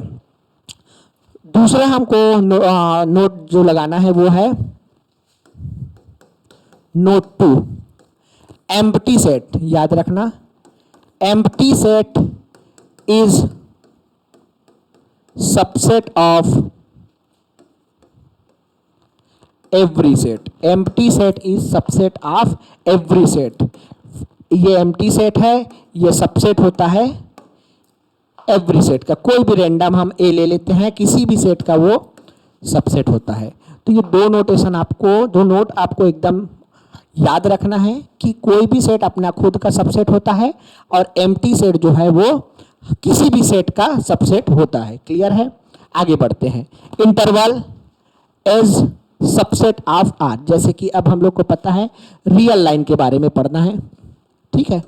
Speaker 1: दूसरा हमको नोट जो लगाना है वो है नोट 2, एम्प्टी सेट। याद रखना, empty set is subset of every set. Empty set is subset of every set. ये एम्प्टी सेट है, ये सबसेट होता है एवरी सेट का। कोई भी रैंडम हम ए ले लेते हैं, किसी भी सेट का वो सबसेट होता है। तो ये दो नोटेशन आपको, दो नोट आपको एकदम याद रखना है कि कोई भी सेट अपना खुद का सबसेट होता है और एम्प्टी सेट जो है वो किसी भी सेट का सबसेट होता है। क्लियर है? आगे बढ़ते हैं। Interval as subset of R, जैसे कि अब हम लोग को पता है रियल लाइन के बारे में पढ़ना है, ठीक है।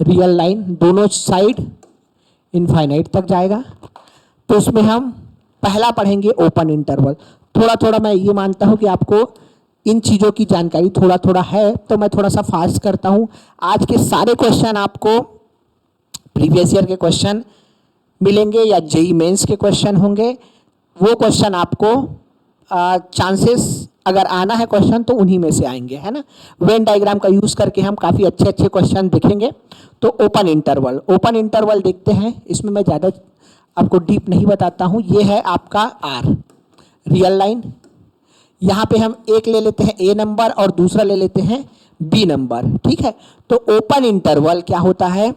Speaker 1: रियल लाइन दोनों साइड इनफाइनाइट तक जाएगा, तो उसमें हम पहला पढ़ेंगे ओपन इंटरवल। थोड़ा थोड़ा मैं ये मानता हूँ कि आपको इन चीज़ों की जानकारी थोड़ा थोड़ा है, तो मैं थोड़ा सा फास्ट करता हूँ। आज के सारे क्वेश्चन आपको प्रीवियस ईयर के क्वेश्चन मिलेंगे या जेई मेंस के क्वेश्चन होंगे। वो क्वेश्चन आपको चांसेस अगर आना है क्वेश्चन तो उन्हीं में से आएंगे, है ना। वेन डायग्राम का यूज़ करके हम काफ़ी अच्छे अच्छे क्वेश्चन देखेंगे। तो ओपन इंटरवल, ओपन इंटरवल देखते हैं। इसमें मैं ज़्यादा आपको डीप नहीं बताता हूँ। ये है आपका आर रियल लाइन। यहाँ पे हम एक ले लेते हैं ए नंबर और दूसरा ले लेते हैं बी नंबर, ठीक है। तो ओपन इंटरवल क्या होता है?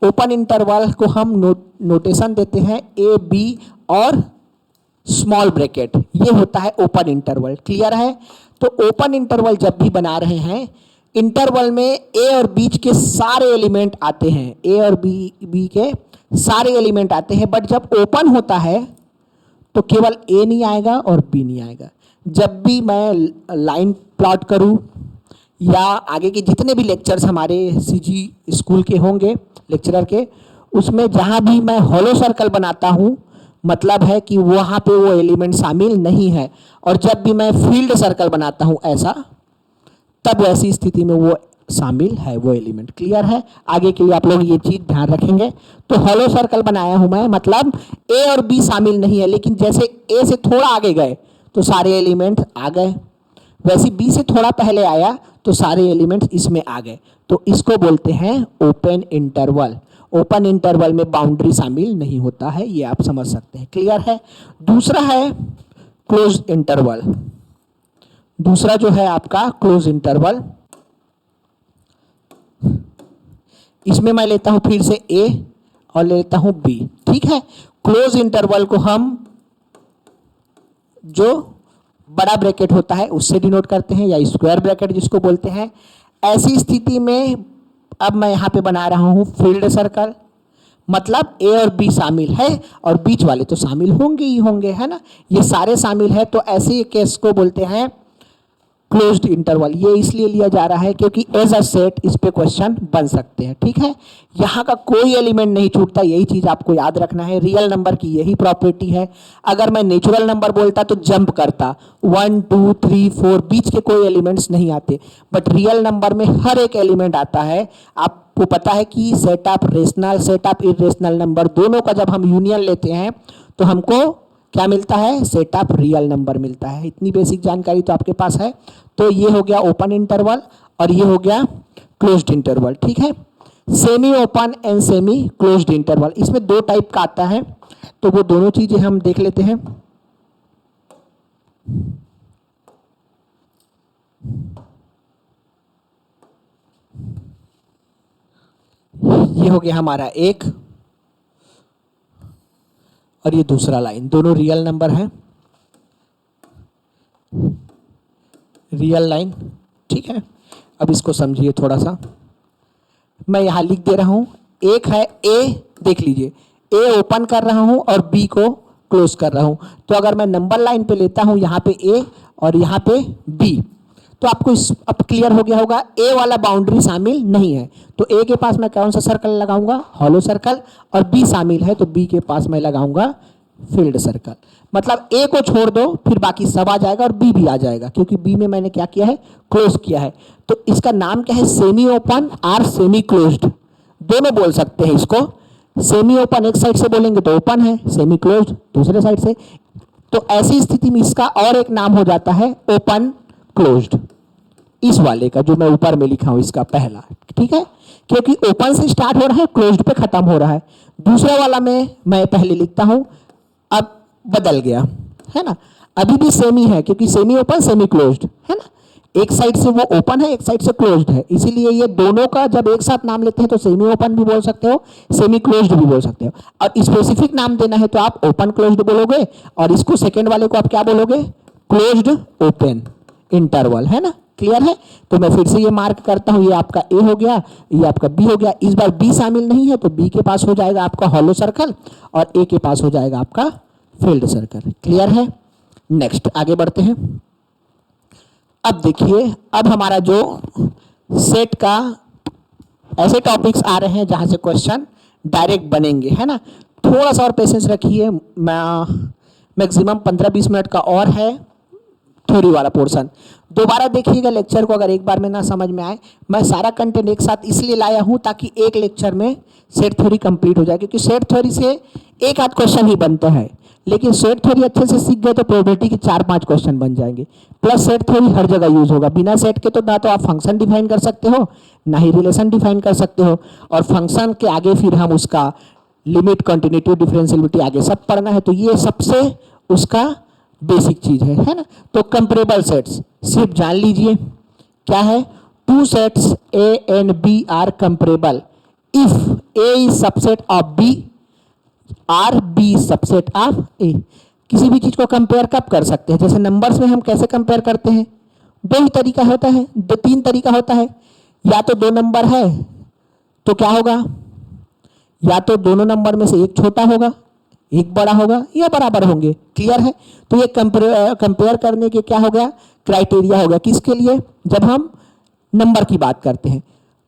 Speaker 1: ओपन इंटरवल को हम नोटेशन देते हैं ए बी और स्मॉल ब्रैकेट, ये होता है ओपन इंटरवल। क्लियर है? तो ओपन इंटरवल जब भी बना रहे हैं, इंटरवल में ए और बीच के सारे एलिमेंट आते हैं, ए और बी के सारे एलिमेंट आते हैं। बट जब ओपन होता है तो केवल ए नहीं आएगा और बी नहीं आएगा। जब भी मैं लाइन प्लॉट करूं या आगे के जितने भी लेक्चर्स हमारे सीजी स्कूल के होंगे लेक्चरर के, उसमें जहाँ भी मैं हॉलो सर्कल बनाता हूँ मतलब है कि वहाँ पे वो एलिमेंट शामिल नहीं है। और जब भी मैं फील्ड सर्कल बनाता हूँ ऐसा, तब ऐसी स्थिति में वो शामिल है वो एलिमेंट। क्लियर है? आगे के लिए आप लोग ये चीज ध्यान रखेंगे। तो हॉलो सर्कल बनाया हूं मैं, मतलब ए और बी शामिल नहीं है, लेकिन जैसे ए से थोड़ा आगे गए तो सारे एलिमेंट आ गए, वैसे बी से थोड़ा पहले आया तो सारे एलिमेंट्स इसमें आ गए। तो इसको बोलते हैं ओपन इंटरवल। ओपन इंटरवल में बाउंड्री शामिल नहीं होता है, ये आप समझ सकते हैं। क्लियर है? दूसरा है क्लोज इंटरवल। दूसरा जो है आपका क्लोज इंटरवल, इसमें मैं लेता हूं फिर से ए और लेता हूं बी। ठीक है? क्लोज इंटरवल को हम जो बड़ा ब्रैकेट होता है उससे डिनोट करते हैं, या स्क्वायर ब्रैकेट जिसको बोलते हैं। ऐसी स्थिति में अब मैं यहां पे बना रहा हूं फील्ड सर्कल, मतलब ए और बी शामिल है और बीच वाले तो शामिल होंगे ही होंगे, है ना? ये सारे शामिल है, तो ऐसे केस को बोलते हैं क्लोज्ड इंटरवल। ये इसलिए लिया जा रहा है क्योंकि एज अ सेट इस पे क्वेश्चन बन सकते हैं। ठीक है? यहाँ का कोई एलिमेंट नहीं छूटता, यही चीज आपको याद रखना है। रियल नंबर की यही प्रॉपर्टी है। अगर मैं नेचुरल नंबर बोलता तो जंप करता, 1 2 3 4 बीच के कोई एलिमेंट्स नहीं आते, बट रियल नंबर में हर एक एलिमेंट आता है। आपको पता है कि set of rational, set of irrational number दोनों का जब हम यूनियन लेते हैं तो हमको क्या मिलता है? सेट ऑफ रियल नंबर मिलता है। इतनी बेसिक जानकारी तो आपके पास है। तो ये हो गया ओपन इंटरवल और ये हो गया क्लोज्ड इंटरवल। ठीक है? Semi open and semi closed interval, इसमें दो टाइप का आता है, तो वो दोनों चीजें हम देख लेते हैं। ये हो गया हमारा एक और ये दूसरा लाइन, दोनों रियल नंबर है, रियल लाइन। ठीक है? अब इसको समझिए थोड़ा सा, मैं यहां लिख दे रहा हूं। एक है ए, देख लीजिए, ए ओपन कर रहा हूं और बी को क्लोज कर रहा हूं। तो अगर मैं नंबर लाइन पे लेता हूं यहां पे ए और यहां पे बी, तो आपको अब क्लियर हो गया होगा ए वाला बाउंड्री शामिल नहीं है। तो ए के पास मैं कौन सा सर्कल लगाऊंगा? Hollow circle. और बी शामिल है तो बी के पास मैं लगाऊंगा फील्ड सर्कल। मतलब ए को छोड़ दो फिर बाकी सब आ जाएगा और बी भी आ जाएगा, क्योंकि बी में मैंने क्या किया है? क्लोज किया है। तो इसका नाम क्या है? सेमी ओपन और सेमी क्लोज्ड, दोनों बोल सकते हैं इसको। सेमी ओपन एक साइड से बोलेंगे तो ओपन है, सेमी क्लोज्ड दूसरे साइड से। तो ऐसी स्थिति में इसका और एक नाम हो जाता है ओपन क्लोज्ड, इस वाले का जो मैं ऊपर में लिखा हूं इसका पहला। ठीक है? क्योंकि ओपन से स्टार्ट हो रहा है, क्लोज्ड पे खत्म हो रहा है। दूसरा वाला में मैं पहले लिखता हूं, अब बदल गया, है ना? अभी भी सेमी है क्योंकि सेमी ओपन सेमी क्लोज्ड, है ना? एक साइड से वो ओपन है, एक साइड से क्लोज्ड है, इसीलिए ये दोनों का जब एक साथ नाम लेते हैं तो सेमी ओपन भी बोल सकते हो, सेमी क्लोज्ड भी बोल सकते हो। और स्पेसिफिक नाम देना है तो आप ओपन क्लोज्ड बोलोगे, और इसको सेकेंड वाले को आप क्या बोलोगे? क्लोज्ड ओपन इंटरवल, है ना? क्लियर है? तो मैं फिर से ये मार्क करता हूं, ये आपका ए हो गया, ये आपका बी हो गया। इस बार बी शामिल नहीं है तो बी के पास हो जाएगा आपका हॉलो सर्कल और ए के पास हो जाएगा आपका फील्ड सर्कल। क्लियर है? नेक्स्ट आगे बढ़ते हैं। अब देखिए, अब हमारा जो सेट का ऐसे टॉपिक्स आ रहे हैं जहां से क्वेश्चन डायरेक्ट बनेंगे, है ना? थोड़ा सा और पेशेंस रखिए, मैक्सिमम 15-20 मिनट का और है थ्योरी वाला पोर्शन। दोबारा देखिएगा लेक्चर को, अगर एक बार में ना समझ में आए। मैं सारा कंटेंट एक साथ इसलिए लाया हूं ताकि एक लेक्चर में सेट थ्योरी कंप्लीट हो जाए, क्योंकि सेट थ्योरी से एक आध क्वेश्चन ही बनते हैं, लेकिन सेट थ्योरी अच्छे से सीख गए तो प्रोबेबिलिटी के 4-5 क्वेश्चन बन जाएंगे। प्लस सेट थ्योरी हर जगह यूज होगा। बिना सेट के तो ना तो आप फंक्शन डिफाइन कर सकते हो, ना ही रिलेशन डिफाइन कर सकते हो, और फंक्शन के आगे फिर हम उसका लिमिट, कंटिन्यूटी, डिफरेंशियलिटी आगे सब पढ़ना है। तो ये सबसे उसका बेसिक चीज है ना? तो कंपेरेबल सेट्स सिर्फ जान लीजिए क्या है। Two sets A and B are comparable if A is subset of B or B subset of A. किसी भी चीज को कंपेयर कब कर सकते हैं? जैसे नंबर्स में हम कैसे कंपेयर करते हैं? दो ही तरीका होता है, दो तीन तरीका होता है। या तो दो नंबर है तो क्या होगा? या तो दोनों नंबर में से एक छोटा होगा, एक बड़ा होगा, या बराबर होंगे। क्लियर है? तो ये कंपेयर करने के क्या हो गया? क्राइटेरिया हो गया। किसके लिए? जब हम नंबर की बात करते हैं।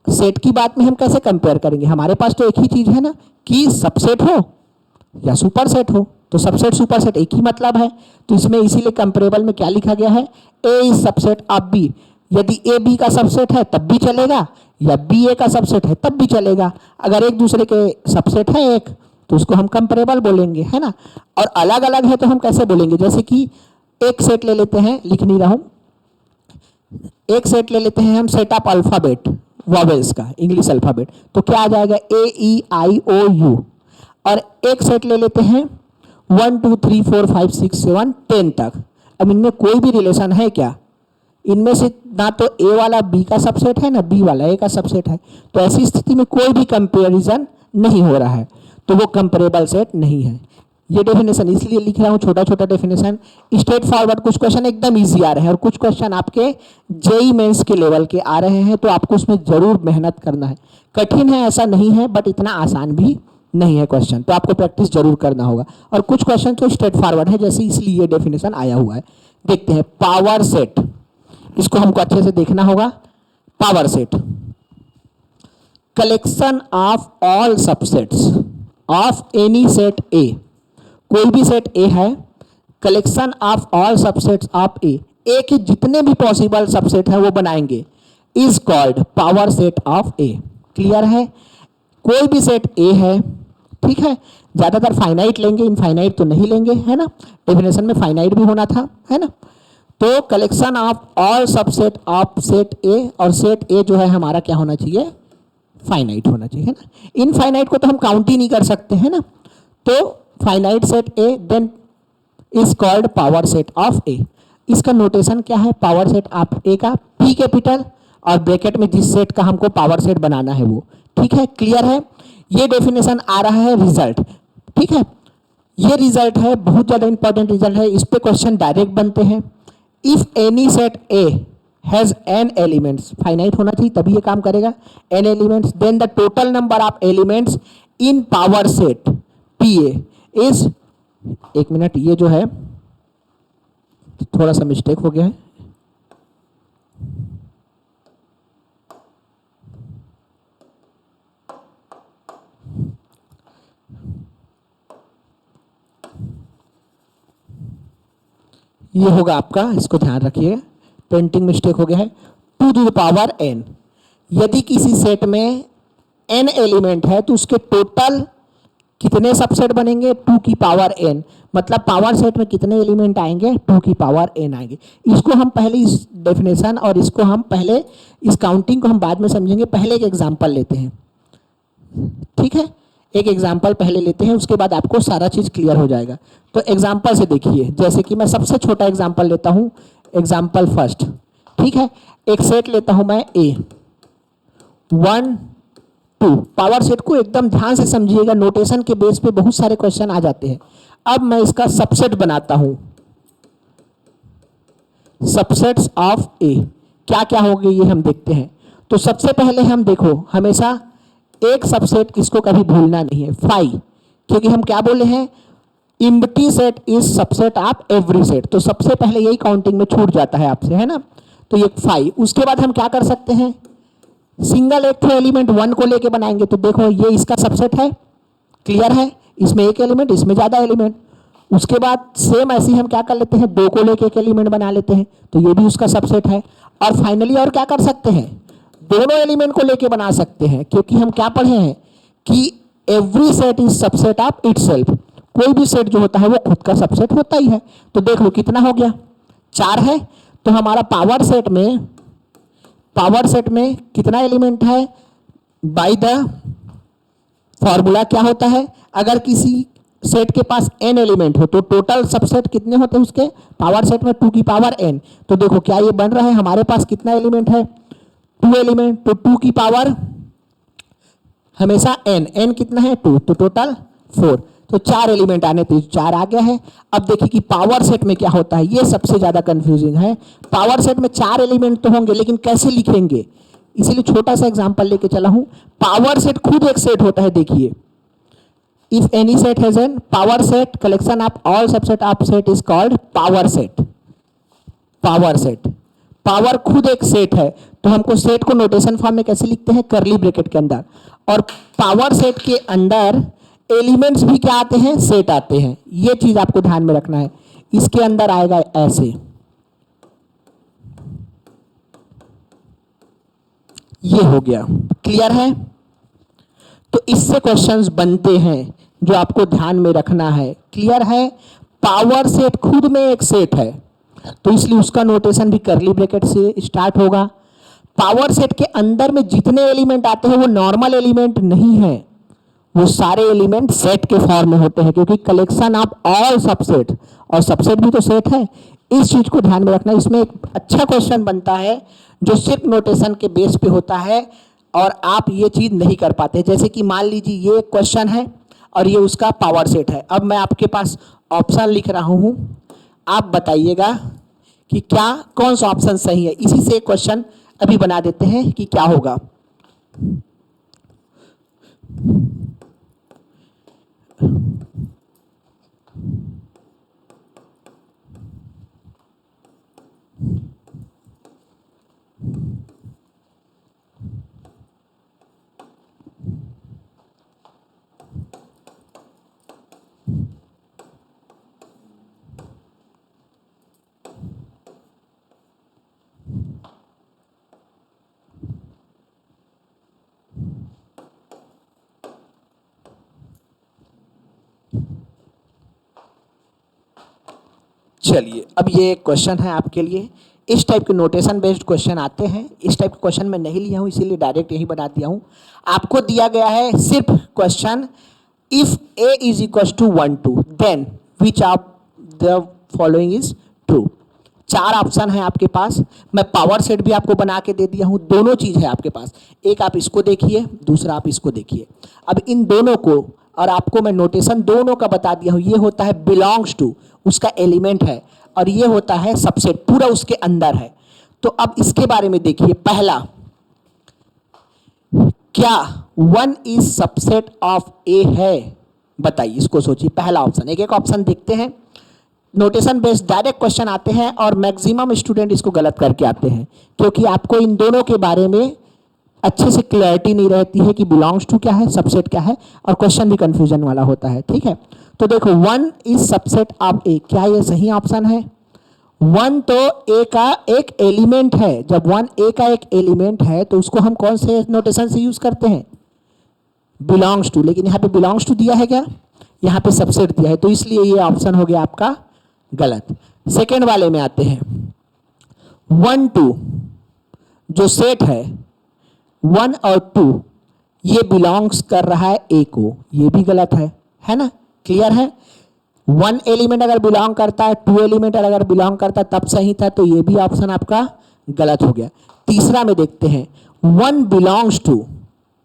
Speaker 1: सेट की बात में हम कैसे कंपेयर करेंगे, हमारे पास तो एक ही चीज है ना कि सबसेट हो या सुपर सेट हो, तो सबसेट सुपर सेट एक ही मतलब है। तो इसमें इसीलिए कंपेरेबल में क्या लिखा गया है, A is subset of B. यदि ए बी का सबसेट है तब भी चलेगा, या बी ए का सबसेट है तब भी चलेगा। अगर एक दूसरे के सबसेट है एक, तो उसको हम कंपेरेबल बोलेंगे, है ना। और अलग अलग है तो हम कैसे बोलेंगे, जैसे कि एक सेट ले लेते हैं, लिख नहीं रहा हूं, एक सेट ले लेते हैं हम, सेट ऑफ अल्फाबेट वॉवेल्स का, इंग्लिश अल्फाबेट, तो क्या आ जाएगा, ए ई आई ओ यू। और एक सेट ले लेते हैं 1 2 3 4 5 6 7 10 तक। अब इनमें कोई भी रिलेशन है क्या, इनमें से ना तो ए वाला बी का सबसेट है ना बी वाला ए का सबसेट है, तो ऐसी स्थिति में कोई भी कंपैरिजन नहीं हो रहा है, तो वो कंपेरेबल सेट नहीं है। ये डेफिनेशन इसलिए लिख रहा हूँ, छोटा छोटा डेफिनेशन, स्ट्रेट फॉरवर्ड। कुछ क्वेश्चन एकदम इजी आ रहे हैं और कुछ क्वेश्चन आपके जेई मेंस के लेवल के आ रहे हैं, तो आपको उसमें जरूर मेहनत करना है। कठिन है ऐसा नहीं है, बट इतना आसान भी नहीं है क्वेश्चन, तो आपको प्रैक्टिस जरूर करना होगा। और कुछ क्वेश्चन तो स्ट्रेट फॉरवर्ड है, जैसे इसलिए ये डेफिनेशन आया हुआ है। देखते हैं पावर सेट, इसको हमको अच्छे से देखना होगा। Power set, collection of all subsets of any set A, कोई भी सेट ए है, collection of all subsets of A के जितने भी पॉसिबल सबसेट है वो बनाएंगे, is called power set of A. Clear है, कोई भी सेट ए है, ठीक है, ज्यादातर फाइनाइट लेंगे, इनफाइनाइट तो नहीं लेंगे, है ना, डेफिनेशन में फाइनाइट भी होना था, है ना। तो collection of all subset of set ए, और सेट ए जो है हमारा क्या होना चाहिए, फाइनाइट होना चाहिए, है ना। इनफाइनाइट को तो हम काउंट ही नहीं कर सकते, है ना। तो finite set A then is called power set of A. इसका नोटेशन क्या है, पावर सेट ऑफ ए का पी कैपिटल और ब्रैकेट में जिस सेट का हमको पावर सेट बनाना है वो, ठीक है। क्लियर है, ये डेफिनेशन आ रहा है रिजल्ट, ठीक है। ये रिजल्ट है, बहुत ज्यादा इंपॉर्टेंट रिजल्ट है, इस पे क्वेश्चन डायरेक्ट बनते हैं। If any set A has n elements, finite होना चाहिए तभी ये काम करेगा, n elements, then the total number of elements in power set P A is, एक मिनट, ये जो है थोड़ा सा मिस्टेक हो गया है, ये होगा आपका, इसको ध्यान रखिएगा, प्रिंटिंग मिस्टेक हो गया है। 2 टू द पावर n, यदि किसी सेट में n एलिमेंट है तो उसके टोटल कितने सबसेट बनेंगे, 2 की पावर n, मतलब पावर सेट में कितने एलिमेंट आएंगे, 2 की पावर n आएंगे। इसको हम पहले, इस डेफिनेशन और इसको हम पहले, इस काउंटिंग को हम बाद में समझेंगे, पहले एक एग्जांपल लेते हैं, ठीक है। एक एग्जाम्पल पहले लेते हैं, उसके बाद आपको सारा चीज क्लियर हो जाएगा। तो एग्जाम्पल से देखिए, जैसे कि मैं सबसे छोटा एग्जाम्पल लेता हूं, एग्जाम्पल फर्स्ट, ठीक है। एक सेट लेता हूं मैं ए 1 2, पावर सेट को एकदम ध्यान से समझिएगा, नोटेशन के बेस पे बहुत सारे क्वेश्चन आ जाते हैं। अब मैं इसका सबसेट बनाता हूं, सबसेट्स ऑफ ए क्या क्या होंगे ये हम देखते हैं। तो सबसे पहले हम देखो, हमेशा एक सबसेट, इसको कभी भूलना नहीं है, फाइव, क्योंकि हम क्या बोले हैं, empty set is subset of every set, तो सबसे पहले यही काउंटिंग में छूट जाता है आपसे, है ना। तो ये 5, उसके बाद हम क्या कर सकते हैं, सिंगल एक एलिमेंट 1 को लेके बनाएंगे, तो देखो ये इसका सबसेट है, क्लियर है, इसमें एक एलिमेंट, इसमें ज्यादा एलिमेंट। उसके बाद सेम ऐसे ही हम क्या कर लेते हैं, 2 को लेके एक एलिमेंट बना लेते हैं, तो ये भी उसका सबसेट है। और फाइनली और क्या कर सकते हैं, दोनों एलिमेंट को लेके बना सकते हैं, क्योंकि हम क्या पढ़े हैं कि every set is subset of itself, कोई भी सेट जो होता है वो खुद का सबसेट होता ही है। तो देख लो कितना हो गया, 4 है। तो हमारा पावर सेट में कितना एलिमेंट है, बाय द फॉर्मूला क्या होता है, अगर किसी सेट के पास n एलिमेंट हो तो टोटल सबसेट कितने होते हैं उसके, पावर सेट में 2 की पावर n। तो देखो क्या ये बन रहा है, हमारे पास कितना एलिमेंट है, 2 एलिमेंट, तो 2 की पावर हमेशा n कितना है 2, तो टोटल 4, तो 4 एलिमेंट आने थे, 4 आ गया है। अब देखिए कि पावर सेट में क्या होता है, ये सबसे ज्यादा कंफ्यूजिंग है। पावर सेट में 4 एलिमेंट तो होंगे, लेकिन कैसे लिखेंगे, इसीलिए छोटा सा एग्जांपल लेके चला हूं। पावर सेट खुद एक सेट होता है, देखिए, if any set has an power set, collection of all subset of set is called power set. Power set, power खुद एक सेट है, तो हमको सेट को नोटेशन फॉर्म में कैसे लिखते हैं, करली ब्रैकेट के अंदर। और पावर सेट के अंदर एलिमेंट्स भी क्या आते हैं, सेट आते हैं। ये चीज आपको ध्यान में रखना है। इसके अंदर आएगा ऐसे, ये हो गया। क्लियर है? तो इससे क्वेश्चंस बनते हैं जो आपको ध्यान में रखना है। क्लियर है? पावर सेट खुद में एक सेट है, तो इसलिए उसका नोटेशन भी करली ब्रैकेट से स्टार्ट होगा। पावर सेट के अंदर में जितने एलिमेंट आते हैं वो नॉर्मल एलिमेंट नहीं है, वो सारे एलिमेंट सेट के फॉर्म में होते हैं, क्योंकि कलेक्शन ऑफ ऑल सबसेट, और सबसेट भी तो सेट है। इस चीज को ध्यान में रखना। इसमें एक अच्छा क्वेश्चन बनता है जो सिर्फ नोटेशन के बेस पे होता है और आप ये चीज नहीं कर पाते। जैसे कि मान लीजिए ये क्वेश्चन है और ये उसका पावर सेट है। अब मैं आपके पास ऑप्शन लिख रहा हूं, आप बताइएगा कि क्या कौन सा ऑप्शन सही है। इसी से क्वेश्चन अभी बना देते हैं कि क्या होगा। चलिए, अब ये एक क्वेश्चन है आपके लिए। इस टाइप के नोटेशन बेस्ड क्वेश्चन आते हैं। इस टाइप के क्वेश्चन मैं नहीं लिया हूं, इसीलिए डायरेक्ट यही बना दिया हूं। आपको दिया गया है सिर्फ question, if a is equal to 1 2 then which of the following is true. 4 option है आपके पास। मैं पावर सेट भी आपको बना के दे दिया हूं। दोनों चीज है आपके पास, एक आप इसको देखिए, दूसरा आप इसको देखिए। अब इन दोनों को, और आपको मैं नोटेशन दोनों का बता दिया हूं। ये होता है बिलोंग्स टू, उसका एलिमेंट है, और ये होता है सबसेट, पूरा उसके अंदर है। तो अब इसके बारे में देखिए। पहला, क्या 1 इज सबसेट ऑफ ए है? बताइए, इसको सोचिए। पहला ऑप्शन, एक एक ऑप्शन देखते हैं। नोटेशन बेस्ड डायरेक्ट क्वेश्चन आते हैं और मैक्सिमम स्टूडेंट इसको गलत करके आते हैं, क्योंकि आपको इन दोनों के बारे में अच्छे से क्लैरिटी नहीं रहती है कि बिलोंग्स टू क्या है, सबसेट क्या है, और क्वेश्चन भी कंफ्यूजन वाला होता है। ठीक है, तो देखो 1 इज सबसेट ऑफ ए, क्या ये सही ऑप्शन है? 1 तो ए का एक एलिमेंट है। जब 1 ए का एक एलिमेंट है तो उसको हम कौन से नोटेशन से यूज करते हैं? Belongs to. लेकिन यहाँ पे बिलोंग्स टू दिया है क्या? यहाँ पे सबसेट दिया है, तो इसलिए ये ऑप्शन हो गया आपका गलत। सेकेंड वाले में आते हैं। 1 2 जो सेट है, 1 और 2 ये बिलोंग्स कर रहा है ए को, ये भी गलत है ना? क्लियर है? 1 एलिमेंट अगर बिलोंग करता है, 2 एलिमेंट अगर बिलोंग करता है तब सही था, तो ये भी ऑप्शन आपका गलत हो गया। तीसरा में देखते हैं, 1 belongs to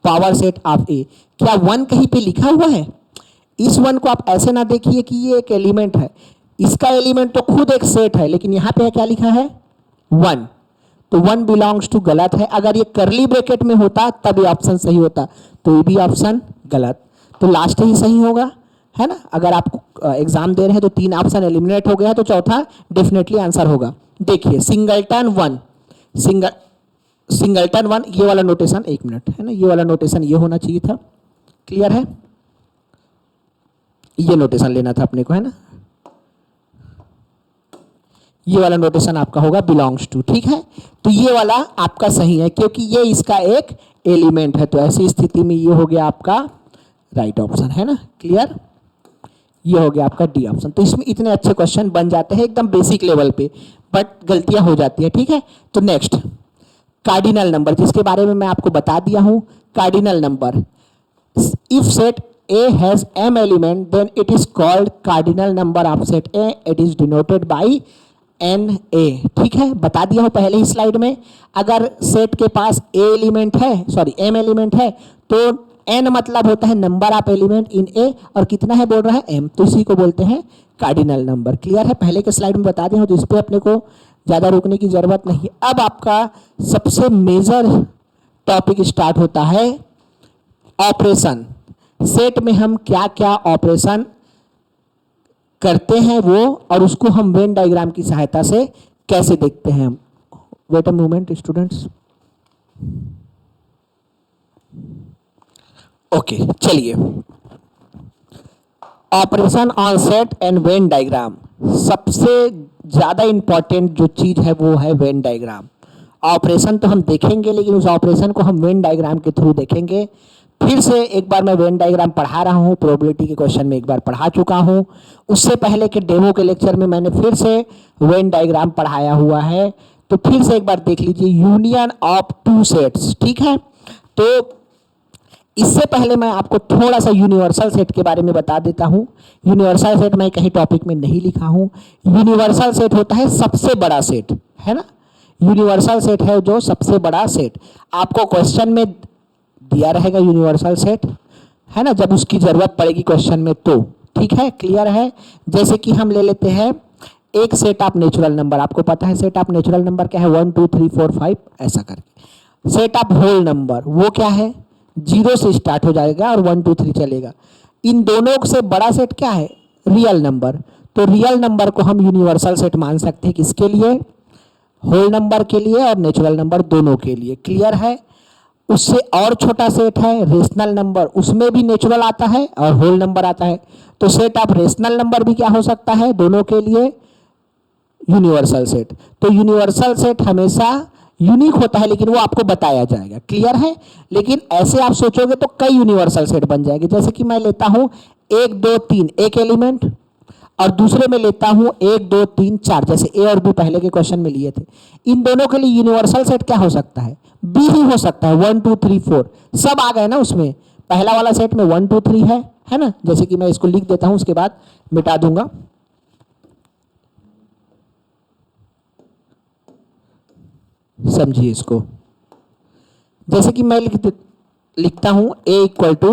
Speaker 1: power set of A. क्या 1 कहीं पे लिखा हुआ है? इस 1 को आप ऐसे ना देखिए कि ये एक एलिमेंट है, इसका एलिमेंट तो खुद एक सेट है, लेकिन यहां पे क्या लिखा है? 1, तो 1 बिलोंग्स टू गलत है। अगर ये करली ब्रैकेट में होता तब ये ऑप्शन सही होता, तो ये भी ऑप्शन गलत। तो लास्ट ही सही होगा, है ना? अगर आप एग्जाम दे रहे हैं तो 3 ऑप्शन एलिमिनेट हो गया, तो चौथा डेफिनेटली आंसर होगा। देखिए, सिंगलटन 1, सिंगलटन 1, ये वाला नोटेशन, 1 मिनट, है ना? ये वाला नोटेशन ये होना चाहिए था। क्लियर है? ये नोटेशन लेना था अपने को, है ना? ये वाला नोटेशन आपका होगा बिलोंग्स टू। ठीक है, तो ये वाला आपका सही है, क्योंकि ये इसका एक एलिमेंट है। तो ऐसी स्थिति में ये हो गया आपका राइट ऑप्शन, है ना? क्लियर? ये हो गया आपका डी ऑप्शन। तो इसमें इतने अच्छे क्वेश्चन बन जाते हैं एकदम बेसिक लेवल पे, बट गलतियां हो जाती है। ठीक है, तो नेक्स्ट, कार्डिनल नंबर, जिसके बारे में मैं आपको बता दिया हूं। Cardinal number, if set A has m element, then it is called cardinal number of set A. It is denoted by NA. ठीक है, बता दिया हूं पहले ही स्लाइड में। अगर सेट के पास A एलिमेंट है, सॉरी m एलिमेंट है, तो n मतलब होता है number of element in A, और कितना है बोल रहा है? m, तो इसी को बोलते हैं कार्डिनल नंबर। क्लियर है? पहले के स्लाइड में बता दिया हूं, तो इस पर अपने को ज़्यादा रोकने की जरूरत नहीं। अब आपका सबसे मेजर टॉपिक स्टार्ट होता है, ऑपरेशन। सेट में हम क्या क्या ऑपरेशन करते हैं वो, और उसको हम वेन डायग्राम की सहायता से कैसे देखते हैं, wait a moment students. Okay चलिए, operation on set and Venn diagram. सबसे ज्यादा इंपॉर्टेंट जो चीज है वो है वेन डायग्राम। ऑपरेशन तो हम देखेंगे, लेकिन उस ऑपरेशन को हम वेन डायग्राम के थ्रू देखेंगे। फिर से एक बार मैं वेन डायग्राम पढ़ा रहा हूँ, प्रोबेबिलिटी के क्वेश्चन में एक बार पढ़ा चुका हूँ। उससे पहले के डेमो के लेक्चर में मैंने फिर से वेन डायग्राम पढ़ाया हुआ है, तो फिर से एक बार देख लीजिए। यूनियन ऑफ टू सेट्स, ठीक है। तो इससे पहले मैं आपको थोड़ा सा यूनिवर्सल सेट के बारे में बता देता हूं। यूनिवर्सल सेट मैं कहीं टॉपिक में नहीं लिखा हूं। यूनिवर्सल सेट होता है सबसे बड़ा सेट, है ना। यूनिवर्सल सेट है जो सबसे बड़ा सेट। आपको क्वेश्चन में दिया रहेगा यूनिवर्सल सेट, है ना, जब उसकी जरूरत पड़ेगी क्वेश्चन में तो, ठीक है, क्लियर है। जैसे कि हम ले लेते हैं एक सेट ऑफ नेचुरल नंबर। आपको पता है सेट ऑफ नेचुरल नंबर क्या है, 1 2 3 4 5 ऐसा करके। सेट ऑफ होल नंबर वो क्या है, 0 से स्टार्ट हो जाएगा और 1 2 3 चलेगा। इन दोनों से बड़ा सेट क्या है, रियल नंबर। तो रियल नंबर को हम यूनिवर्सल सेट मान सकते हैं, किसके लिए, होल नंबर के लिए और नेचुरल नंबर दोनों के लिए, क्लियर है। उससे और छोटा सेट है रेशनल नंबर, उसमें भी नेचुरल आता है और होल नंबर आता है। तो सेट ऑफ रेशनल नंबर भी क्या हो सकता है, दोनों के लिए यूनिवर्सल सेट। तो यूनिवर्सल सेट हमेशा यूनिक होता है, लेकिन वो आपको बताया जाएगा, क्लियर है। लेकिन ऐसे आप सोचोगे तो कई यूनिवर्सल सेट बन जाएंगे। जैसे कि मैं लेता हूं 1 2 3 एक एलिमेंट, और दूसरे में लेता हूं 1 2 3 4, जैसे ए और बी पहले के क्वेश्चन में लिए थे। इन दोनों के लिए यूनिवर्सल सेट क्या हो सकता है, बी ही हो सकता है। 1 2 3 4 सब आ गए ना उसमें। पहला वाला सेट में 1 2 3 है ना। जैसे कि मैं इसको लिख देता हूं, उसके बाद मिटा दूंगा। समझिए इसको। जैसे कि मैं लिखता हूं ए इक्वल टू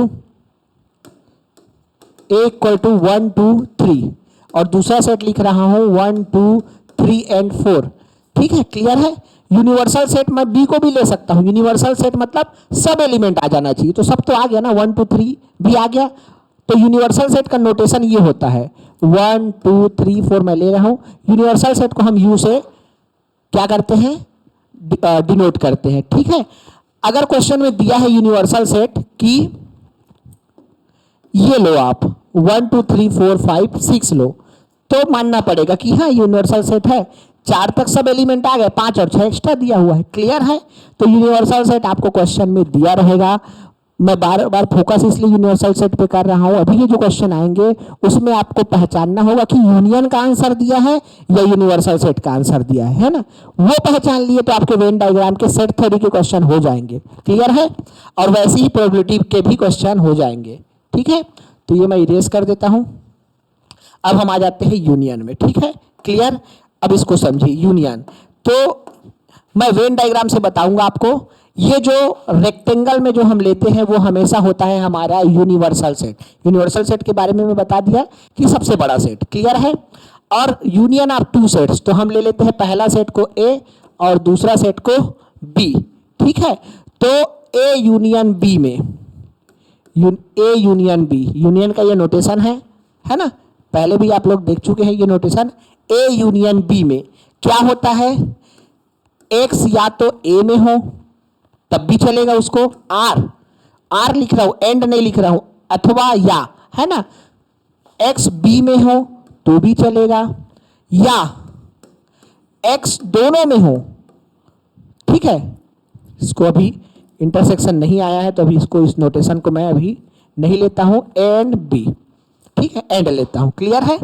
Speaker 1: 1 2 3, और दूसरा सेट लिख रहा हूं 1 2 3 एंड 4, ठीक है, क्लियर है। यूनिवर्सल सेट मैं बी को भी ले सकता हूं। यूनिवर्सल सेट मतलब सब एलिमेंट आ जाना चाहिए, तो सब तो आ गया ना, 1 2 3 भी आ गया। तो यूनिवर्सल सेट का नोटेशन ये होता है, 1 2 3 4 मैं ले रहा हूं। यूनिवर्सल सेट को हम यू से क्या करते हैं, डिनोट करते हैं, ठीक है। अगर क्वेश्चन में दिया है यूनिवर्सल सेट कि ये लो आप 1 2 3 4 5 6 लो, तो मानना पड़ेगा कि हाँ यूनिवर्सल सेट है। 4 तक सब एलिमेंट आ गए, 5 और 6 एक्स्ट्रा दिया हुआ है, क्लियर है। तो यूनिवर्सल सेट आपको क्वेश्चन में दिया रहेगा। मैं बार बार फोकस इसलिए यूनिवर्सल सेट पे कर रहा हूं, अभी के जो क्वेश्चन आएंगे उसमें आपको पहचानना होगा कि यूनियन का आंसर दिया है या यूनिवर्सल सेट का आंसर दिया है ना। वो पहचान लिए तो आपके वेन डायग्राम के सेट थ्योरी के क्वेश्चन हो जाएंगे, क्लियर है। और वैसे ही प्रोबेबिलिटी के भी क्वेश्चन हो जाएंगे, ठीक है। तो ये मैं इरेज कर देता हूं। अब हम आ जाते हैं यूनियन में, ठीक है, क्लियर। अब इसको समझिए यूनियन। तो मैं वेन डायग्राम से बताऊंगा आपको। ये जो रेक्टेंगल में जो हम लेते हैं वो हमेशा होता है हमारा यूनिवर्सल सेट। यूनिवर्सल सेट के बारे में मैं बता दिया कि सबसे बड़ा सेट, क्लियर है। और यूनियन ऑफ टू सेट्स, तो हम ले लेते हैं पहला सेट को ए और दूसरा सेट को बी, ठीक है। तो ए यूनियन बी में, ए यूनियन बी, यूनियन का ये नोटेशन है ना, पहले भी आप लोग देख चुके हैं ये नोटेशन। ए यूनियन बी में क्या होता है, एक्स या तो ए में हो तब भी चलेगा उसको, आर लिख रहा हूं, एंड नहीं लिख रहा हूं, अथवा या, है ना। एक्स बी में हो तो भी चलेगा, या एक्स दोनों में हो, ठीक है। इसको अभी इंटरसेक्शन नहीं आया है तो अभी इसको, इस नोटेशन को मैं अभी नहीं लेता हूं, एंड बी, ठीक है, एंड लेता हूं, क्लियर है।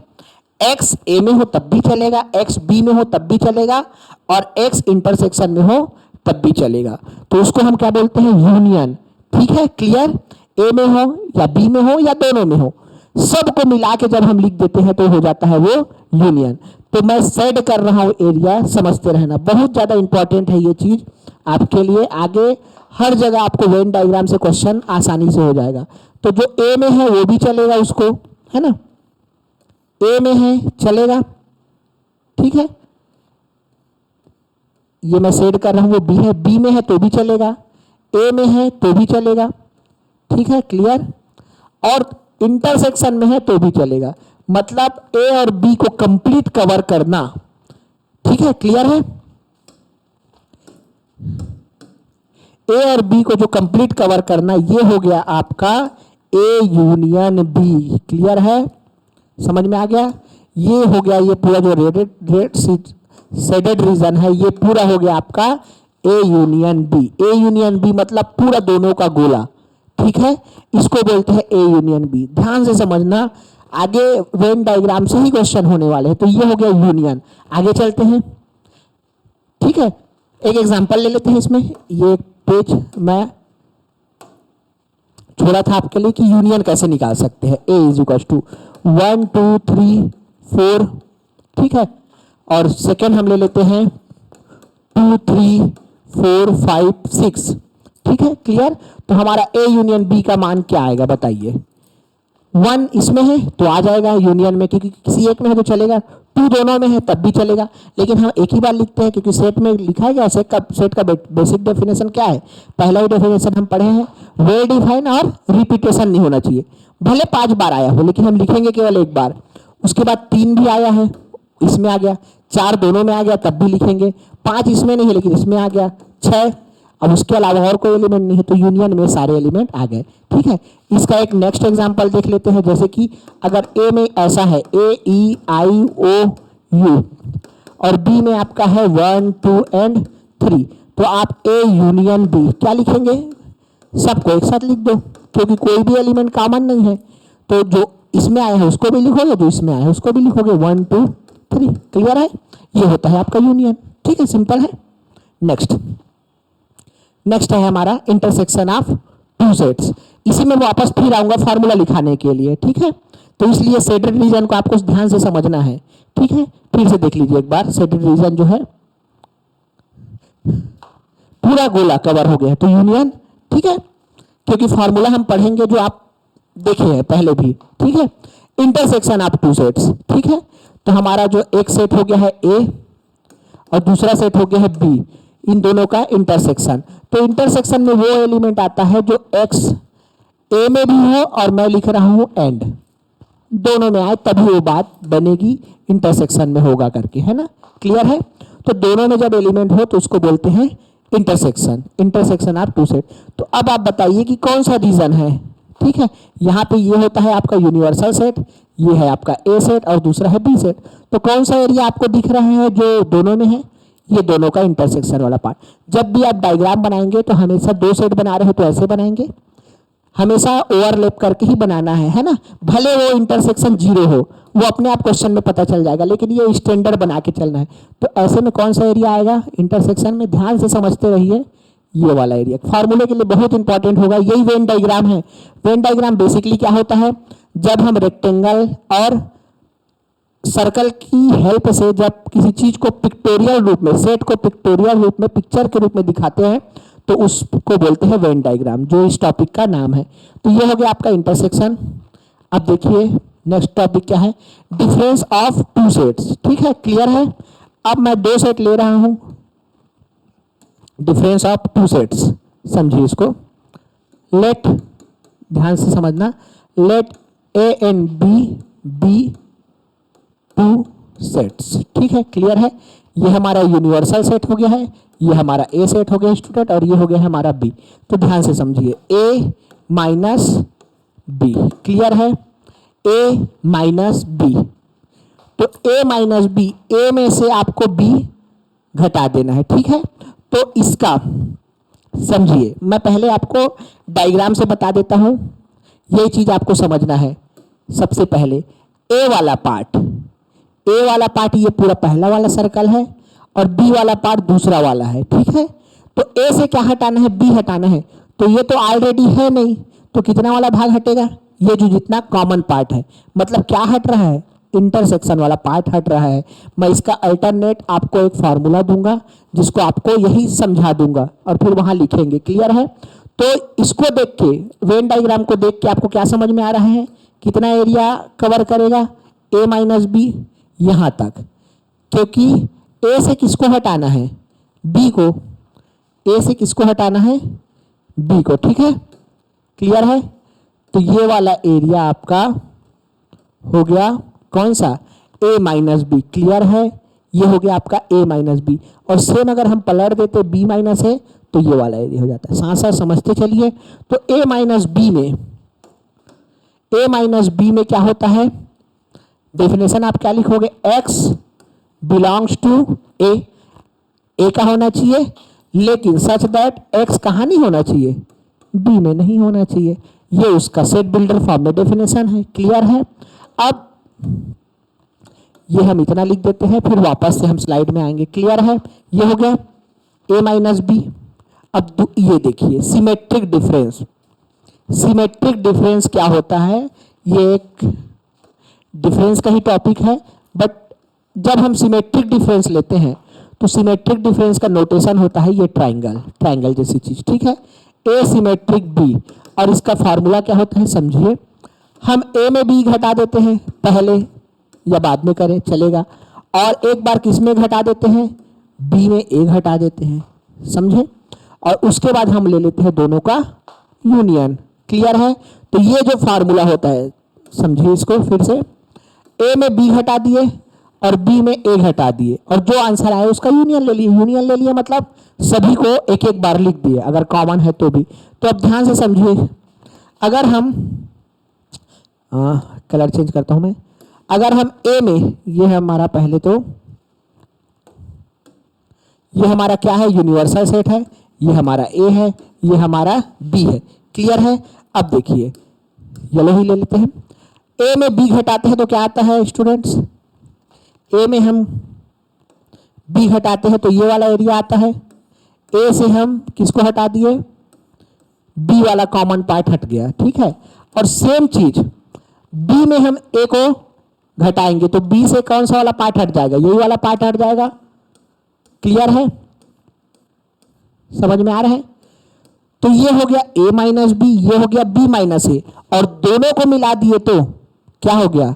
Speaker 1: एक्स ए में हो तब भी चलेगा, एक्स बी में हो तब भी चलेगा, और एक्स इंटरसेक्शन में हो तब भी चलेगा। तो उसको हम क्या बोलते हैं, यूनियन, ठीक है, क्लियर। ए में हो या बी में हो या दोनों में हो, सबको मिला के जब हम लिख देते हैं तो हो जाता है वो यूनियन। तो मैं सेड कर रहा हूं एरिया, समझते रहना, बहुत ज्यादा इंपॉर्टेंट है ये चीज आपके लिए। आगे हर जगह आपको वेन डायग्राम से क्वेश्चन आसानी से हो जाएगा। तो जो ए में है वो भी चलेगा उसको, है ना, ए में है चलेगा, ठीक है। ये मैं सेड कर रहा हूं वो बी है, बी में है तो भी चलेगा, ए में है तो भी चलेगा, ठीक है, क्लियर। और इंटरसेक्शन में है तो भी चलेगा, मतलब ए और बी को कंप्लीट कवर करना, ठीक है, क्लियर है। ए और बी को जो कंप्लीट कवर करना, ये हो गया आपका ए यूनियन बी। क्लियर है, समझ में आ गया? ये हो गया, ये पूरा जो रेड शेडेड रीजन है, ये पूरा हो गया आपका A union B. A union B मतलब पूरा दोनों का गोला, ठीक है, इसको बोलते हैं ए यूनियन बी। ध्यान से समझना, आगे वेन डायग्राम से ही क्वेश्चन होने वाले हैं। तो ये हो गया यूनियन। आगे चलते हैं, ठीक है, एक एग्जांपल ले लेते हैं इसमें। ये एक पेज मैं छोड़ा था आपके लिए कि यूनियन कैसे निकाल सकते हैं। ए इज इक्वल टू 1 2 3 4, ठीक है, और सेकेंड हम ले लेते हैं 2 3 4 5 6, ठीक है, क्लियर। तो हमारा ए यूनियन बी का मान क्या आएगा बताइए? 1 इसमें है तो आ जाएगा यूनियन में, क्योंकि किसी एक में है तो चलेगा, 2 दोनों में है तब भी चलेगा। लेकिन हम एक ही बार लिखते हैं क्योंकि सेट में लिखा है क्या? सेट का बेसिक डेफिनेशन क्या है? पहला ही डेफिनेशन हम पढ़े हैं, वेल डिफाइन और रिपीटेशन नहीं होना चाहिए। भले 5 बार आया हो लेकिन हम लिखेंगे केवल एक बार। उसके बाद 3 भी आया है, इसमें आ गया, 4 दोनों में आ गया तब भी लिखेंगे, 5 इसमें नहीं है लेकिन इसमें आ गया, 6, अब उसके अलावा और कोई एलिमेंट नहीं है तो यूनियन में सारे एलिमेंट आ गए, ठीक है। इसका एक नेक्स्ट एग्जांपल देख लेते हैं। जैसे कि अगर ए में ऐसा है AEIOU और बी में आपका है 1 2 एंड 3, तो आप ए यूनियन बी क्या लिखेंगे? सबको एक साथ लिख दो, क्योंकि कोई भी एलिमेंट कॉमन नहीं है। तो जो इसमें आया है उसको भी लिखोगे, जो इसमें आया है उसको भी लिखोगे, 1 2 3। क्लियर है? ये होता है आपका यूनियन, ठीक है, सिंपल है। नेक्स्ट है हमारा इंटरसेक्शन ऑफ टू सेट्स। इसी में वापस फिर आऊंगा फार्मूला लिखाने के लिए, ठीक है। तो इसलिए शेडेड रीजन को आपको ध्यान से समझना है, ठीक है। फिर से देख लीजिए एक बार, शेडेड रीजन जो है पूरा गोला कवर हो गया है तो यूनियन, ठीक है, क्योंकि फार्मूला हम पढ़ेंगे जो आप देखे हैं पहले भी, ठीक है। इंटरसेक्शन ऑफ टू सेट्स, ठीक है। तो हमारा जो एक सेट हो गया है ए और दूसरा सेट हो गया है बी, इन दोनों का इंटरसेक्शन। तो इंटरसेक्शन में वो एलिमेंट आता है जो एक्स ए में भी हो और मैं लिख रहा हूं एंड, दोनों में आए तभी वो बात बनेगी, इंटरसेक्शन में होगा करके, है ना। क्लियर है? तो दोनों में जब एलिमेंट हो तो उसको बोलते हैं इंटरसेक्शन ऑफ टू सेट। तो अब आप बताइए कि कौन सा रीजन है, ठीक है। यहाँ पे ये होता है आपका यूनिवर्सल सेट, ये है आपका ए सेट और दूसरा है बी सेट। तो कौन सा एरिया आपको दिख रहा है जो दोनों में है? ये दोनों का इंटरसेक्शन वाला पार्ट। जब भी आप डायग्राम बनाएंगे तो हमेशा 2 सेट बना रहे हो तो ऐसे बनाएंगे, हमेशा ओवरलैप करके ही बनाना है ना। भले वो इंटरसेक्शन 0 हो, वो अपने आप क्वेश्चन में पता चल जाएगा, लेकिन ये स्टैंडर्ड बना के चलना है। तो ऐसे में कौन सा एरिया आएगा इंटरसेक्शन में? ध्यान से समझते रहिए, ये वाला एरिया फार्मूले के लिए बहुत इंपॉर्टेंट होगा। यही वेन डायग्राम है। वेन डायग्राम बेसिकली क्या होता है? जब हम रेक्टेंगल और सर्कल की हेल्प से जब किसी चीज को पिक्टोरियल रूप में, सेट को पिक्टोरियल रूप में, पिक्चर के रूप में दिखाते हैं तो उसको बोलते हैं वेन डायग्राम, जो इस टॉपिक का नाम है। तो ये हो गया आपका इंटरसेक्शन। अब देखिए नेक्स्ट टॉपिक क्या है? डिफरेंस ऑफ टू सेट्स, ठीक है, क्लियर है। अब मैं 2 सेट ले रहा हूं, डिफरेंस ऑफ टू सेट्स, समझिए इसको। लेट, ध्यान से समझना, let A and B 2 sets, ठीक है, क्लियर है। ये हमारा यूनिवर्सल सेट हो गया है, ये हमारा ए सेट हो गया स्टूडेंट, और ये हो गया हमारा बी। तो ध्यान से समझिए, ए माइनस बी, क्लियर है, ए माइनस बी। तो ए माइनस बी, ए में से आपको बी घटा देना है, ठीक है। तो इसका समझिए, मैं पहले आपको डायग्राम से बता देता हूं, ये चीज आपको समझना है। सबसे पहले ए वाला पार्ट, ये पूरा पहला वाला सर्कल है और बी वाला पार्ट दूसरा वाला है, ठीक है। तो ए से क्या हटाना है? बी हटाना है। तो ये तो ऑलरेडी है नहीं, तो कितना वाला भाग हटेगा? ये जो जितना कॉमन पार्ट है, मतलब क्या हट रहा है? इंटरसेक्शन वाला पार्ट हट रहा है। मैं इसका अल्टरनेट आपको एक फार्मूला दूंगा जिसको आपको यही समझा दूंगा और फिर वहां लिखेंगे, क्लियर है। तो इसको देख के, वेन डायग्राम को देख के आपको क्या समझ में आ रहा है? कितना एरिया कवर करेगा ए माइनस बी? यहां तक, क्योंकि ए से किसको हटाना है? बी को। ए से किसको हटाना है? बी को, ठीक है, क्लियर है। तो ये वाला एरिया आपका हो गया कौन सा? ए माइनस बी, क्लियर है। ये हो गया आपका ए माइनस बी। और सेम अगर हम पलट देते बी माइनस ए तो ये वाला एरिया हो जाता है। साथ साथ समझते चलिए। तो ए माइनस बी में क्या होता है, डेफिनेशन आप क्या लिखोगे, एक्स बिलोंग्स टू ए का होना चाहिए, लेकिन सच दैट एक्स कहाँ नहीं होना चाहिए, बी में नहीं होना चाहिए। ये उसका सेट बिल्डर फॉर्म में डेफिनेशन है। क्लियर है। अब ये हम इतना लिख देते हैं, फिर वापस से हम स्लाइड में आएंगे। क्लियर है। ये हो गया ए माइनस बी। अब ये देखिए सिमेट्रिक डिफरेंस। सिमेट्रिक डिफरेंस क्या होता है, ये एक डिफरेंस का ही टॉपिक है, बट जब हम सिमेट्रिक डिफरेंस लेते हैं तो सिमेट्रिक डिफरेंस का नोटेशन होता है ये ट्राइंगल जैसी चीज। ठीक है, ए सिमेट्रिक बी, और इसका फार्मूला क्या होता है समझिए। हम ए में बी घटा देते हैं, पहले या बाद में करें चलेगा, और एक बार किस में घटा देते हैं, बी में ए घटा देते हैं, समझे, और उसके बाद हम ले लेते हैं दोनों का यूनियन। क्लियर है। तो ये जो फार्मूला होता है समझिए इसको फिर से, ए में बी घटा दिए और बी में ए घटा दिए, और जो आंसर आया उसका यूनियन ले लिए। यूनियन ले लिए मतलब सभी को एक एक बार लिख दिए, अगर कॉमन है तो भी। तो अब ध्यान से समझिए, अगर हम कलर चेंज करता हूं मैं, अगर हम ए में, ये है हमारा पहले तो ये हमारा क्या है, यूनिवर्सल सेट है, ये हमारा ए है, ये हमारा बी है। क्लियर है। अब देखिए येलो ही ले लेते हैं। ए में बी घटाते हैं तो क्या आता है स्टूडेंट्स, ए में हम बी घटाते हैं तो ये वाला एरिया आता है। ए से हम किसको हटा दिए, बी वाला कॉमन पार्ट हट गया। ठीक है, और सेम चीज बी में हम ए को घटाएंगे तो बी से कौन सा वाला पार्ट हट जाएगा, यही वाला पार्ट हट जाएगा। क्लियर है, समझ में आ रहा है। तो ये हो गया ए माइनस बी, ये हो गया बी माइनस ए, और दोनों को मिला दिए तो क्या हो गया,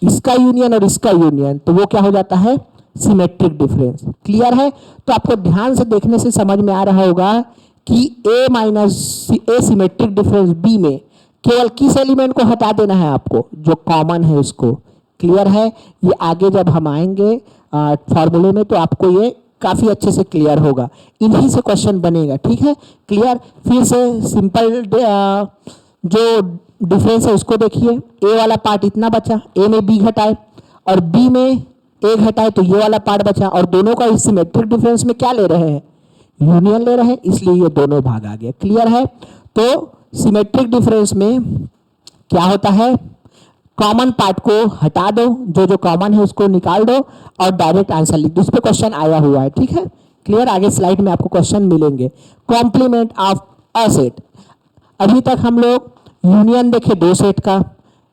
Speaker 1: इसका यूनियन और इसका यूनियन, तो वो क्या हो जाता है, सिमेट्रिक डिफरेंस। क्लियर है। तो आपको ध्यान से देखने से समझ में आ रहा होगा कि ए माइनस ए सिमेट्रिक डिफरेंस बी में केवल किस एलिमेंट को हटा देना है आपको, जो कॉमन है उसको। क्लियर है। ये आगे जब हम आएंगे फॉर्मूले में तो आपको ये काफी अच्छे से क्लियर होगा, इन्हीं से क्वेश्चन बनेगा। ठीक है, क्लियर। फिर से सिंपल जो डिफरेंस है उसको देखिए, ए वाला पार्ट इतना बचा, ए में बी घटाए और बी में ए घटाए तो ये वाला पार्ट बचा, और दोनों का इस सिमेट्रिक डिफरेंस में क्या ले रहे हैं, यूनियन ले रहे हैं, इसलिए ये दोनों भाग आ गया। क्लियर है। तो सिमेट्रिक डिफरेंस में क्या होता है, कॉमन पार्ट को हटा दो, जो जो कॉमन है उसको निकाल दो और डायरेक्ट आंसर लिख दो। इस पे क्वेश्चन आया हुआ है। ठीक है, क्लियर। आगे स्लाइड में आपको क्वेश्चन मिलेंगे। कॉम्प्लीमेंट ऑफ अ सेट, अभी तक हम लोग यूनियन देखे दो सेट का,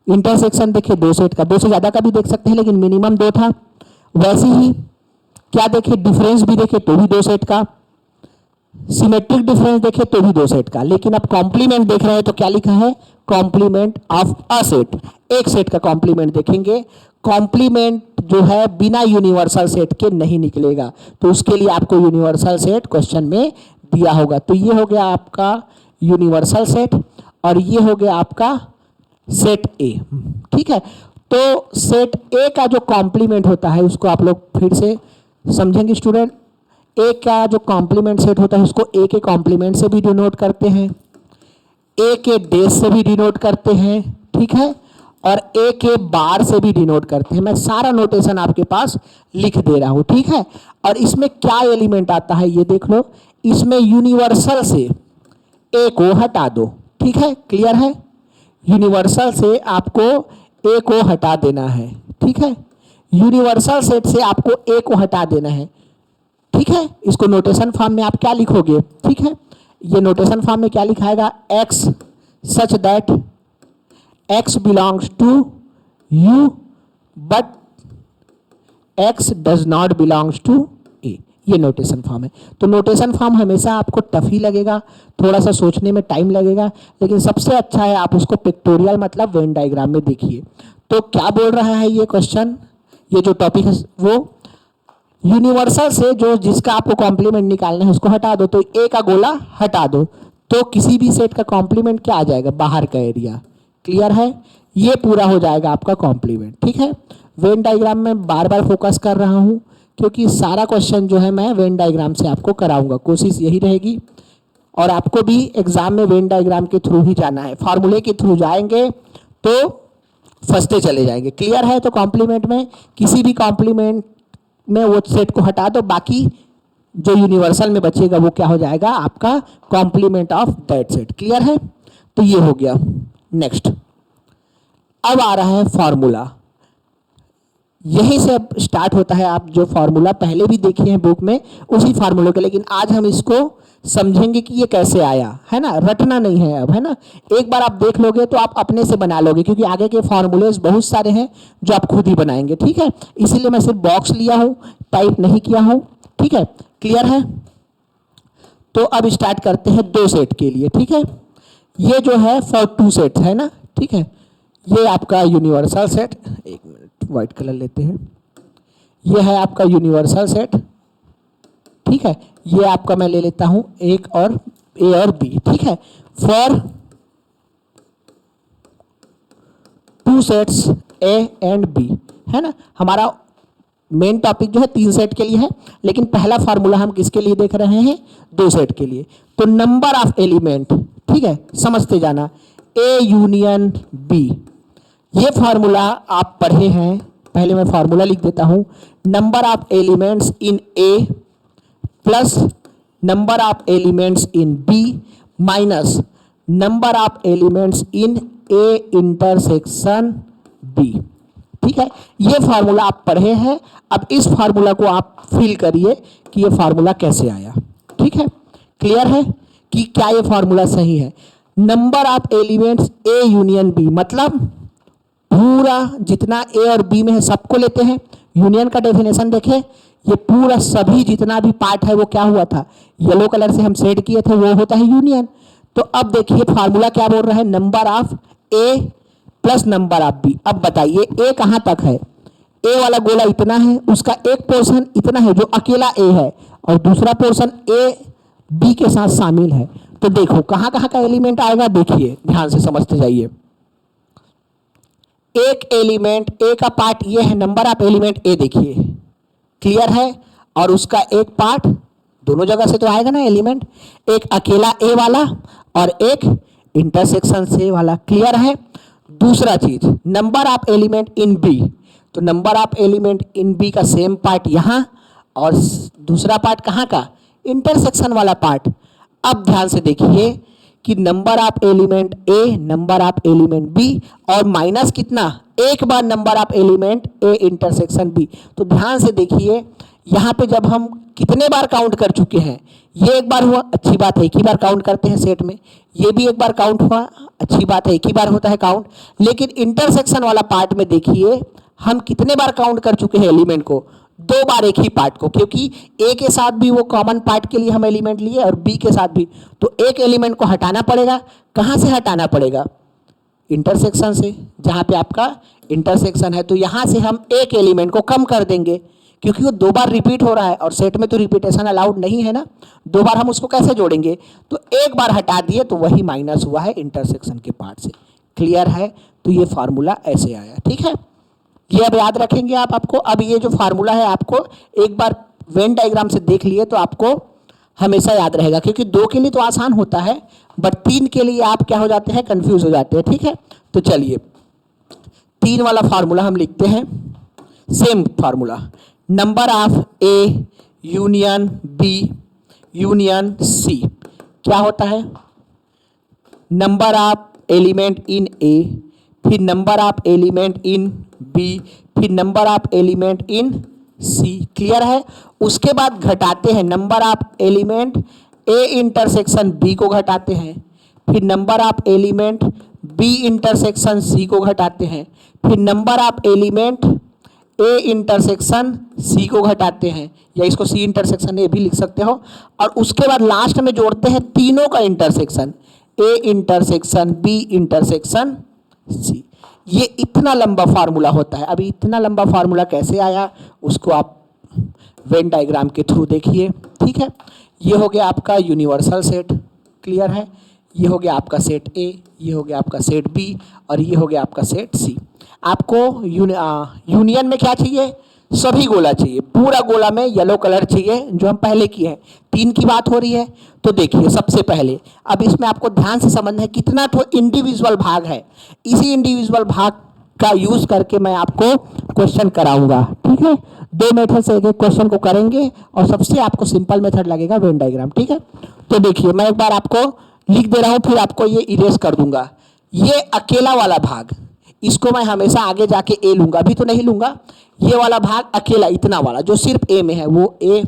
Speaker 1: इंटरसेक्शन देखे दो सेट का, दो से ज्यादा का भी देख सकते हैं लेकिन मिनिमम दो था। वैसे ही क्या देखे, डिफरेंस भी देखे तो भी दो सेट का, सिमेट्रिक डिफरेंस देखे तो भी दो सेट का, लेकिन अब कॉम्प्लीमेंट देख रहे हैं तो क्या लिखा है, कॉम्प्लीमेंट ऑफ अ सेट, एक सेट का कॉम्प्लीमेंट देखेंगे। कॉम्प्लीमेंट जो है बिना यूनिवर्सल सेट के नहीं निकलेगा, तो उसके लिए आपको यूनिवर्सल सेट क्वेश्चन में दिया होगा। तो ये हो गया आपका यूनिवर्सल सेट और ये हो गया आपका सेट ए। ठीक है, तो सेट ए का जो कॉम्प्लीमेंट होता है उसको आप लोग फिर से समझेंगे स्टूडेंट। ए का जो कॉम्प्लीमेंट सेट होता है उसको ए के कॉम्प्लीमेंट से भी डिनोट करते हैं, ए के डेज से भी डिनोट करते हैं। ठीक है, और ए के बार से भी डिनोट करते हैं। मैं सारा नोटेशन आपके पास लिख दे रहा हूं। ठीक है, और इसमें क्या एलिमेंट आता है ये देख लो, इसमें यूनिवर्सल से ए को हटा दो। ठीक है, क्लियर है। यूनिवर्सल से आपको ए को हटा देना है। ठीक है, यूनिवर्सल सेट से आपको ए को हटा देना है। ठीक है, इसको नोटेशन फॉर्म में आप क्या लिखोगे, ठीक है, ये नोटेशन फॉर्म में क्या लिखाएगा, x such that x belongs to U but x does not belongs to A, ये नोटेशन फॉर्म है। तो नोटेशन फॉर्म हमेशा आपको टफ ही लगेगा, थोड़ा सा सोचने में टाइम लगेगा, लेकिन सबसे अच्छा है आप उसको पिक्टोरियल मतलब वेन डायग्राम में देखिए। तो क्या बोल रहा है ये क्वेश्चन, ये जो टॉपिक है वो यूनिवर्सल से जो जिसका आपको कॉम्प्लीमेंट निकालना है उसको हटा दो, तो ए का गोला हटा दो तो किसी भी सेट का कॉम्प्लीमेंट क्या आ जाएगा, बाहर का एरिया। क्लियर है, ये पूरा हो जाएगा आपका कॉम्प्लीमेंट। ठीक है, वेन डायग्राम में बार बार फोकस कर रहा हूं क्योंकि सारा क्वेश्चन जो है मैं वेन डायग्राम से आपको कराऊंगा, कोशिश यही रहेगी। और आपको भी एग्जाम में वेन डायग्राम के थ्रू ही जाना है, फार्मूले के थ्रू जाएंगे तो फंसते चले जाएंगे। क्लियर है? तो कॉम्प्लीमेंट में किसी भी कॉम्प्लीमेंट में वो सेट को हटा दो, बाकी जो यूनिवर्सल में बचेगा वो क्या हो जाएगा? आपका complement of that set. Clear है? तो ये हो गया। नेक्स्ट अब आ रहा है फॉर्मूला। यहीं से अब स्टार्ट होता है। आप जो फॉर्मूला पहले भी देखे हैं बुक में, उसी फार्मूले का, लेकिन आज हम इसको समझेंगे कि ये कैसे आया, है ना। रटना नहीं है अब, है ना। एक बार आप देख लोगे तो आप अपने से बना लोगे, क्योंकि आगे के फॉर्मूलेज बहुत सारे हैं जो आप खुद ही बनाएंगे। ठीक है, इसीलिए मैं सिर्फ बॉक्स लिया हूं, टाइप नहीं किया हूं। ठीक है, क्लियर है? तो अब स्टार्ट करते हैं दो सेट के लिए। ठीक है, ये जो है फॉर टू सेट है ना। ठीक है, ये आपका यूनिवर्सल सेट, एक मिनट व्हाइट कलर लेते हैं। ये है आपका यूनिवर्सल सेट। ठीक है, ये आपका मैं ले लेता हूं एक और ए और बी। ठीक है, for two sets A and B, है ना। हमारा मेन टॉपिक जो है तीन सेट के लिए है, लेकिन पहला फार्मूला हम किसके लिए देख रहे हैं? दो सेट के लिए। तो नंबर ऑफ एलिमेंट, ठीक है, समझते जाना, ए यूनियन बी। ये फार्मूला आप पढ़े हैं, पहले मैं फार्मूला लिख देता हूं। Number of elements in A plus number of elements in B minus number of elements in A intersection B. ठीक है, ये फार्मूला आप पढ़े हैं। अब इस फार्मूला को आप फील करिए कि ये फार्मूला कैसे आया। ठीक है, क्लियर है कि क्या ये फार्मूला सही है? Number of elements A union B, मतलब पूरा जितना ए और बी में है सबको लेते हैं। यूनियन का डेफिनेशन देखें, ये पूरा सभी जितना भी पार्ट है वो क्या हुआ था? येलो कलर से हम सेट किए थे, वो होता है यूनियन। तो अब देखिए फार्मूला क्या बोल रहा है? Number of A plus number of B. अब बताइए ए कहां तक है? ए वाला गोला इतना है, उसका एक पोर्शन इतना है जो अकेला ए है, और दूसरा पोर्शन ए बी के साथ शामिल है। तो देखो कहां कहां का एलिमेंट आएगा, देखिए ध्यान से समझते जाइए। एक एलिमेंट ए का पार्ट ये है, नंबर ऑफ एलिमेंट ए देखिए, क्लियर है। और उसका एक पार्ट दोनों जगह से तो आएगा ना एलिमेंट, एक अकेला ए वाला और एक इंटरसेक्शन से वाला। क्लियर है? दूसरा चीज number of element in B, तो number of element in B का सेम पार्ट यहां, और दूसरा पार्ट कहां का? इंटरसेक्शन वाला पार्ट। अब ध्यान से देखिए कि number of element A, number of element B, और माइनस कितना? एक बार number of element A intersection B. तो ध्यान से देखिए यहां पे जब हम कितने बार काउंट कर चुके हैं, ये एक बार हुआ, अच्छी बात है, एक ही बार काउंट करते हैं सेट में। ये भी एक बार काउंट हुआ, अच्छी बात है, एक ही बार होता है काउंट। लेकिन इंटरसेक्शन वाला पार्ट में देखिए हम कितने बार काउंट कर चुके हैं एलिमेंट को? दो बार एक ही पार्ट को, क्योंकि ए के साथ भी वो कॉमन पार्ट के लिए हम एलिमेंट लिए और बी के साथ भी। तो एक एलिमेंट को हटाना पड़ेगा। कहां से हटाना पड़ेगा? इंटरसेक्शन से, जहां पे आपका इंटरसेक्शन है। तो यहां से हम एक एलिमेंट को कम कर देंगे, क्योंकि वो दो बार रिपीट हो रहा है और सेट में तो रिपीटेशन अलाउड नहीं है ना। दो बार हम उसको कैसे जोड़ेंगे? तो एक बार हटा दिए तो वही माइनस हुआ है इंटरसेक्शन के पार्ट से। क्लियर है? तो ये फार्मूला ऐसे आया। ठीक है, ये अब याद रखेंगे आप। आपको अब ये जो फार्मूला है आपको एक बार वेन डायग्राम से देख लिए तो आपको हमेशा याद रहेगा, क्योंकि दो के लिए तो आसान होता है, बट तीन के लिए आप क्या हो जाते हैं? कंफ्यूज हो जाते हैं। ठीक है, तो चलिए तीन वाला फार्मूला हम लिखते हैं। Same formula, number of A union B union C. क्या होता है? Number of element in A, फिर number of element in B, फिर number of element in C. Clear है? उसके बाद घटाते हैं number of element A intersection B को घटाते हैं, फिर number of element B intersection C को घटाते हैं, फिर number of element A intersection C को घटाते हैं, या इसको सी इंटरसेक्शन ए भी लिख सकते हो। और उसके बाद लास्ट में जोड़ते हैं तीनों का intersection, A intersection B intersection C. ये इतना लंबा फार्मूला होता है। अभी इतना लंबा फार्मूला कैसे आया उसको आप वेन डायग्राम के थ्रू देखिए। ठीक है, ये हो गया आपका यूनिवर्सल सेट। क्लियर है? ये हो गया आपका सेट ए, ये हो गया आपका सेट बी, और ये हो गया आपका सेट सी। आपको यूनियन में क्या चाहिए? सभी गोला चाहिए, पूरा गोला में येलो कलर चाहिए जो हम पहले किए हैं। 3 की बात हो रही है तो देखिए सबसे पहले अब इसमें आपको ध्यान से समझना है कितना तो इंडिविजुअल भाग है, इसी इंडिविजुअल भाग का यूज करके मैं आपको क्वेश्चन कराऊंगा। ठीक है, 2 मेथड से एक क्वेश्चन को करेंगे और सबसे आपको सिंपल मेथड लगेगा वेन डायग्राम। ठीक है, तो देखिए मैं एक बार आपको लिख दे रहा हूं, फिर आपको ये इरेज कर दूंगा। ये अकेला वाला भाग, इसको मैं हमेशा आगे जाके ए लूंगा, अभी तो नहीं लूंगा। ये वाला भाग अकेला इतना वाला जो सिर्फ ए में है वो ए,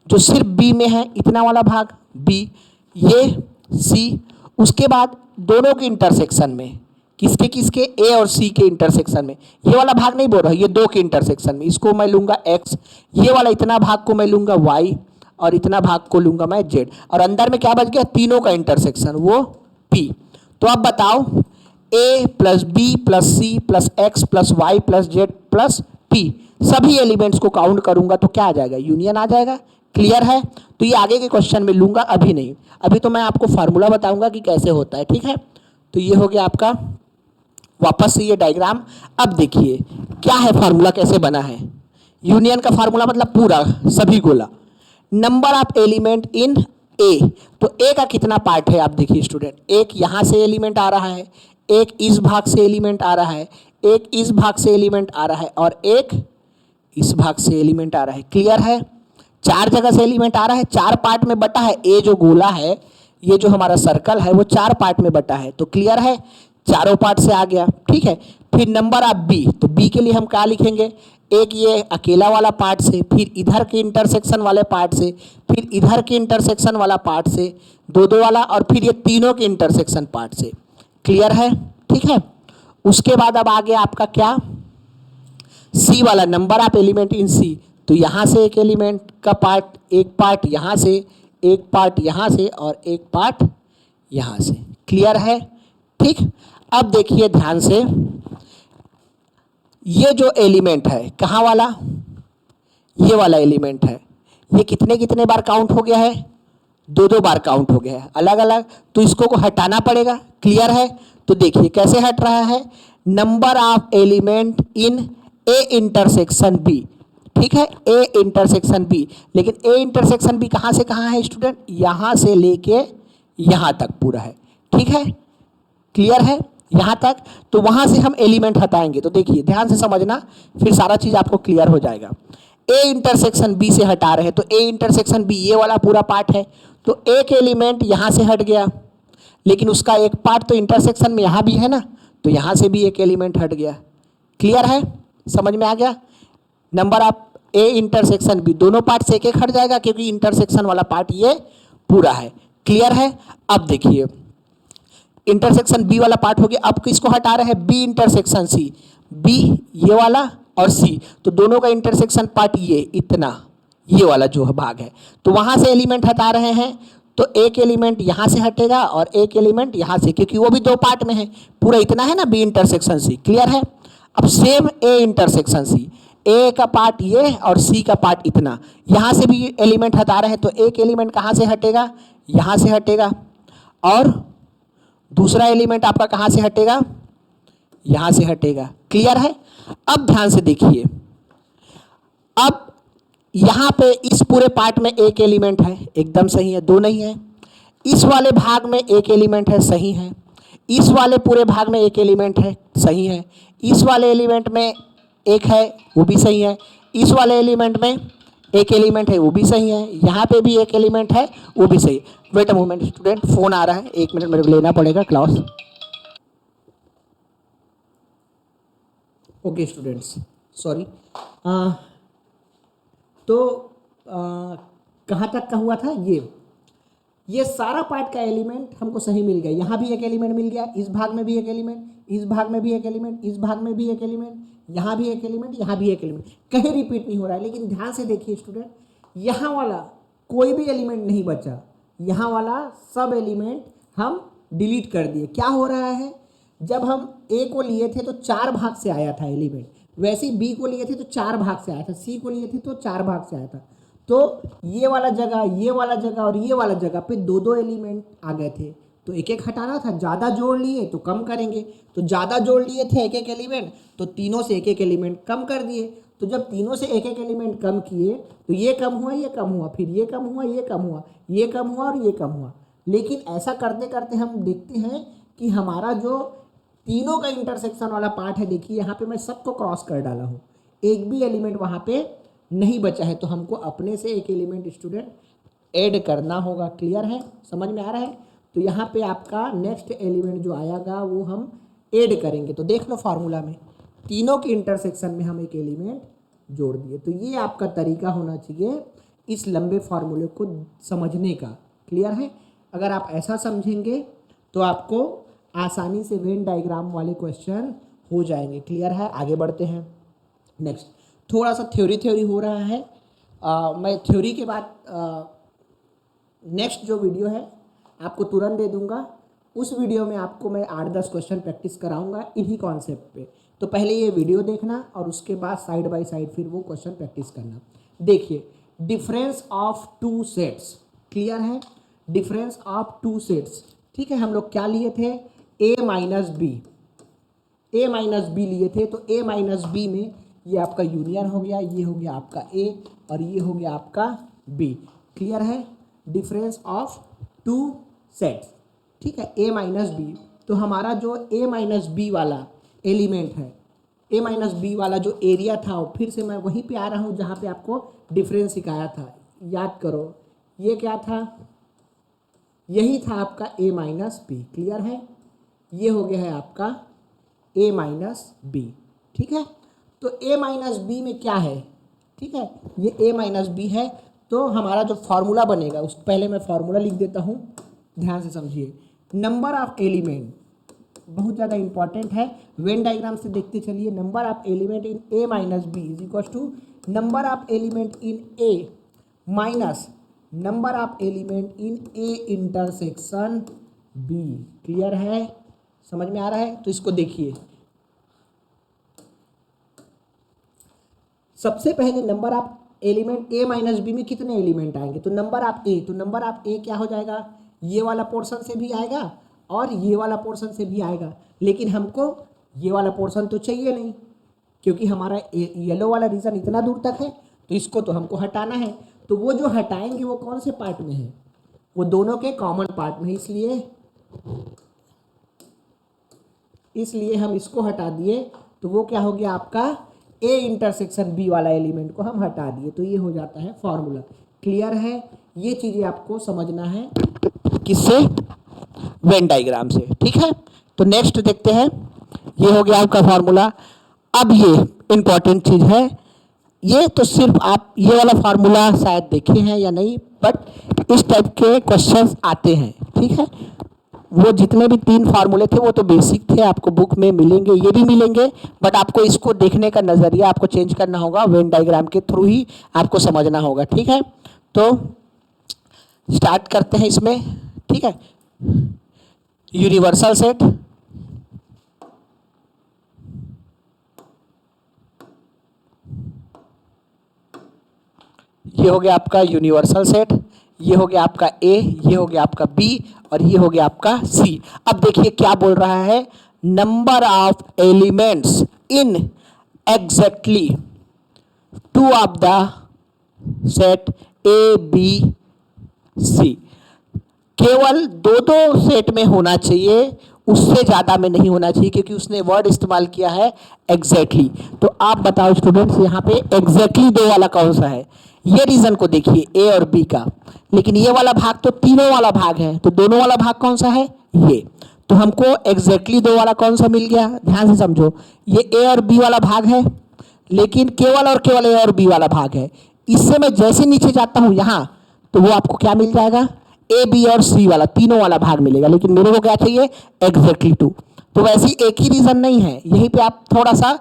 Speaker 1: जो सिर्फ बी में है इतना वाला भाग बी, ये सी। उसके बाद दोनों के इंटरसेक्शन में, किसके किसके, ए और सी के इंटरसेक्शन में, ये वाला भाग नहीं बोल रहा, ये दो के इंटरसेक्शन में, इसको मैं लूंगा एक्स, ये वाला इतना भाग को मैं लूंगा वाई, और इतना भाग को लूंगा मैं जेड, और अंदर में क्या बच गया, तीनों का इंटरसेक्शन वो पी। तो अब बताओ A plus B plus C plus X plus Y plus Z plus P, सभी एलिमेंट्स को काउंट करूंगा तो क्या आ जाएगा, यूनियन आ जाएगा। क्लियर है, तो ये आगे के क्वेश्चन में लूंगा, अभी नहीं, अभी तो मैं आपको फार्मूला बताऊंगा कि कैसे होता है। ठीक है, तो ये हो गया आपका वापस से ये डायग्राम। अब देखिए क्या है फार्मूला, कैसे बना है। यूनियन का फार्मूला मतलब पूरा सभी गोला, नंबर ऑफ एलिमेंट इन ए, तो ए का कितना पार्ट है आप देखिए स्टूडेंट, एक यहां से एलिमेंट आ रहा है, एक इस भाग से एलिमेंट आ रहा है, एक इस भाग से एलिमेंट आ रहा है, और एक इस भाग से एलिमेंट आ रहा है। क्लियर है, 4 जगह से एलिमेंट आ रहा है, 4 पार्ट में बटा है। ए जो गोला है, ये जो हमारा सर्कल है वो 4 पार्ट में बटा है, तो क्लियर है, चारों पार्ट से आ गया। ठीक है, फिर नंबर ऑफ बी, तो बी के लिए हम क्या लिखेंगे, एक ये अकेला वाला पार्ट से, फिर इधर के इंटरसेक्शन वाले पार्ट से, फिर इधर के इंटरसेक्शन वाला पार्ट से, दो दो वाला, और फिर ये तीनों के इंटरसेक्शन पार्ट से। क्लियर है, ठीक है। उसके बाद अब आ गया आपका क्या, सी वाला, नंबर ऑफ एलिमेंट इन सी, तो यहां से एक एलिमेंट का पार्ट, एक पार्ट यहां से, एक पार्ट यहां से, और एक पार्ट यहां से। क्लियर है, ठीक। अब देखिए ध्यान से, ये जो एलिमेंट है कहां वाला, ये वाला एलिमेंट है, ये कितने कितने बार काउंट हो गया है, 2 बार काउंट हो गया है अलग अलग, तो इसको को हटाना पड़ेगा। क्लियर है, तो देखिए कैसे हट रहा है, number of element in A intersection B. ठीक है, ए इंटरसेक्शन बी, लेकिन ए इंटरसेक्शन बी कहां से कहां है स्टूडेंट, यहां से लेके यहां तक पूरा है। ठीक है, क्लियर है यहां तक, तो वहां से हम एलिमेंट हटाएंगे। तो देखिए ध्यान से समझना, फिर सारा चीज आपको क्लियर हो जाएगा। ए इंटरसेक्शन बी से हटा रहे हैं, तो ए इंटरसेक्शन बी ये वाला पूरा पार्ट है, तो एक एलिमेंट यहां से हट गया, लेकिन उसका एक पार्ट तो इंटरसेक्शन में यहां भी है ना, तो यहां से भी एक एलिमेंट हट गया। क्लियर है, समझ में आ गया। Number of A intersection B, दोनों पार्ट से एक एक हट जाएगा क्योंकि इंटरसेक्शन वाला पार्ट ये पूरा है। क्लियर है, अब देखिए इंटरसेक्शन बी वाला पार्ट हो गया, अब किसको हटा रहे हैं, बी इंटरसेक्शन सी, बी ये वाला और सी, तो दोनों का इंटरसेक्शन पार्ट ये इतना, ये वाला जो भाग है, तो वहां से एलिमेंट हटा रहे हैं, तो एक एलिमेंट यहां से हटेगा और एक एलिमेंट यहां से, क्योंकि वो भी 2 पार्ट में है, पूरा इतना है ना बी इंटरसेक्शन सी। क्लियर है, अब सेम ए इंटरसेक्शन सी, ए का पार्ट ये और सी का पार्ट इतना, यहां से भी एलिमेंट हटा रहे हैं, तो एक एलिमेंट कहां से हटेगा, यहां से हटेगा, और दूसरा एलिमेंट आपका कहां से हटेगा, यहां से हटेगा। क्लियर है, अब ध्यान से देखिए, अब यहां पे इस पूरे पार्ट में एक एलिमेंट है, एकदम सही है, 2 नहीं है। इस वाले भाग में एक एलिमेंट है, सही है। इस वाले पूरे भाग में एक एलिमेंट है, सही है। इस वाले एलिमेंट में एक है, वो भी सही है। इस वाले एलिमेंट में एक एलिमेंट है, वो भी सही है। यहाँ पे भी एक एलिमेंट है, वो भी सही है। Wait a moment student, phone आ रहा है, 1 मिनट मेरे को लेना पड़ेगा क्लास। Okay students, sorry. तो कहाँ तक का हुआ था, ये सारा पार्ट का एलिमेंट हमको सही मिल गया। यहाँ भी एक एलिमेंट मिल गया, इस भाग में भी एक एलिमेंट, इस भाग में भी एक एलिमेंट, इस भाग में भी एक एलिमेंट, यहाँ भी एक एलिमेंट, यहाँ भी एक एलिमेंट, कहीं रिपीट नहीं हो रहा है। लेकिन ध्यान से देखिए स्टूडेंट, यहाँ वाला कोई भी एलिमेंट नहीं बचा, यहाँ वाला सब एलिमेंट हम डिलीट कर दिए। क्या हो रहा है, जब हम ए को लिए थे तो 4 भाग से आया था एलिमेंट, वैसे ही बी को लिए थे तो 4 भाग से आया था, सी को लिए थे तो 4 भाग से आया था, तो ये वाला जगह, ये वाला जगह और ये वाला जगह पे 2 एलिमेंट आ गए थे, तो एक एक हटाना था। ज़्यादा जोड़ लिए तो कम करेंगे, तो ज़्यादा जोड़ लिए थे एक एक एलिमेंट, तो तीनों से एक एक एलिमेंट कम कर दिए, तो जब तीनों से एक एक एलिमेंट कम किए तो ये कम हुआ, ये कम हुआ, फिर ये कम हुआ, ये कम हुआ, ये कम हुआ और ये कम हुआ। लेकिन ऐसा करते करते हम देखते हैं कि हमारा जो तीनों का इंटरसेक्शन वाला पार्ट है, देखिए यहाँ पे मैं सबको क्रॉस कर डाला हूँ, एक भी एलिमेंट वहाँ पे नहीं बचा है। तो हमको अपने से एक एलिमेंट स्टूडेंट ऐड करना होगा। क्लियर है, समझ में आ रहा है? तो यहाँ पे आपका नेक्स्ट एलिमेंट जो आएगा वो हम ऐड करेंगे। तो देख लो फार्मूला में तीनों के इंटरसेक्शन में हम एक एलिमेंट जोड़ दिए। तो ये आपका तरीका होना चाहिए इस लंबे फार्मूले को समझने का। क्लियर है? अगर आप ऐसा समझेंगे तो आपको आसानी से वेन डायग्राम वाले क्वेश्चन हो जाएंगे। क्लियर है? आगे बढ़ते हैं। नेक्स्ट थोड़ा सा थ्योरी हो रहा है। मैं थ्योरी के बाद नेक्स्ट जो वीडियो है आपको तुरंत दे दूंगा। उस वीडियो में आपको मैं 8-10 क्वेश्चन प्रैक्टिस कराऊंगा इन्हीं कॉन्सेप्ट पे। तो पहले ये वीडियो देखना और उसके बाद साइड बाय साइड फिर वो क्वेश्चन प्रैक्टिस करना। देखिए difference of two sets. Clear है? Difference of two sets. ठीक है, हम लोग क्या लिए थे? a माइनस बी लिए थे। तो a माइनस बी में ये आपका यूनियन हो गया, ये हो गया आपका a और ये हो गया आपका b। क्लियर है? Difference of two sets. ठीक है, a माइनस बी। तो हमारा जो a माइनस बी वाला एलिमेंट है, a माइनस बी वाला जो एरिया था, फिर से मैं वहीं पे आ रहा हूँ जहाँ पे आपको डिफरेंस सिखाया था। याद करो ये क्या था? यही था आपका a माइनस बी। क्लियर है? ये हो गया है आपका a माइनस बी। ठीक है, तो a माइनस बी में क्या है? ठीक है, ये a माइनस बी है। तो हमारा जो फार्मूला बनेगा उस पहले मैं फार्मूला लिख देता हूँ, ध्यान से समझिए। नंबर ऑफ एलिमेंट बहुत ज़्यादा इंपॉर्टेंट है, वेन डायग्राम से देखते चलिए। Number of element in a minus B is equal to number of element in a minus number of element in a intersection b। Clear है? समझ में आ रहा है? तो इसको देखिए, सबसे पहले number of element a minus B में कितने एलिमेंट आएंगे? तो नंबर ऑफ a, तो नंबर ऑफ a क्या हो जाएगा? ये वाला पोर्शन से भी आएगा और ये वाला पोर्शन से भी आएगा। लेकिन हमको ये वाला पोर्शन तो चाहिए नहीं, क्योंकि हमारा येलो वाला रीजन इतना दूर तक है, तो इसको तो हमको हटाना है। तो वो जो हटाएंगे वो कौन से पार्ट में है? वो दोनों के कॉमन पार्ट में। इसलिए हम इसको हटा दिए। तो वो क्या हो गया आपका? a इंटरसेक्शन b वाला एलिमेंट को हम हटा दिए। तो ये हो जाता है फॉर्मूला। क्लियर है? ये चीज़ें आपको समझना है किससे? वेन डायग्राम से। ठीक है, तो नेक्स्ट देखते हैं। ये हो गया आपका फार्मूला। अब ये इंपॉर्टेंट चीज़ है, ये तो सिर्फ आप ये वाला फार्मूला शायद देखे हैं या नहीं, बट इस टाइप के क्वेश्चंस आते हैं। ठीक है, वो जितने भी 3 फार्मूले थे वो तो बेसिक थे, आपको बुक में मिलेंगे, ये भी मिलेंगे, बट आपको इसको देखने का नज़रिया आपको चेंज करना होगा। वेन डायग्राम के थ्रू ही आपको समझना होगा। ठीक है, तो स्टार्ट करते हैं इसमें। ठीक है, यूनिवर्सल सेट, ये हो गया आपका यूनिवर्सल सेट, ये हो गया आपका A, ये हो गया आपका B और ये हो गया आपका C। अब देखिए क्या बोल रहा है? Number of elements in exactly 2 of the set A, B, C। केवल दो सेट में होना चाहिए, उससे ज़्यादा में नहीं होना चाहिए, क्योंकि उसने वर्ड इस्तेमाल किया है एग्जैक्टली। तो आप बताओ स्टूडेंट्स, यहाँ पे एग्जैक्टली 2 वाला कौन सा है? ये रीजन को देखिए A और B का, लेकिन ये वाला भाग तो तीनों वाला भाग है, तो दोनों वाला भाग कौन सा है? ये। तो हमको एग्जैक्टली 2 वाला कौन सा मिल गया? ध्यान से समझो, ये A और B वाला भाग है, लेकिन केवल और केवल A और B वाला भाग है। इससे मैं जैसे नीचे जाता हूँ यहाँ, तो वो आपको क्या मिल जाएगा? A, B और C वाला तीनों वाला भाग मिलेगा। लेकिन मेरे को क्या चाहिए? एग्जैक्टली 2। तो वैसे ही एक ही रीजन नहीं है, यहीं पे आप थोड़ा सा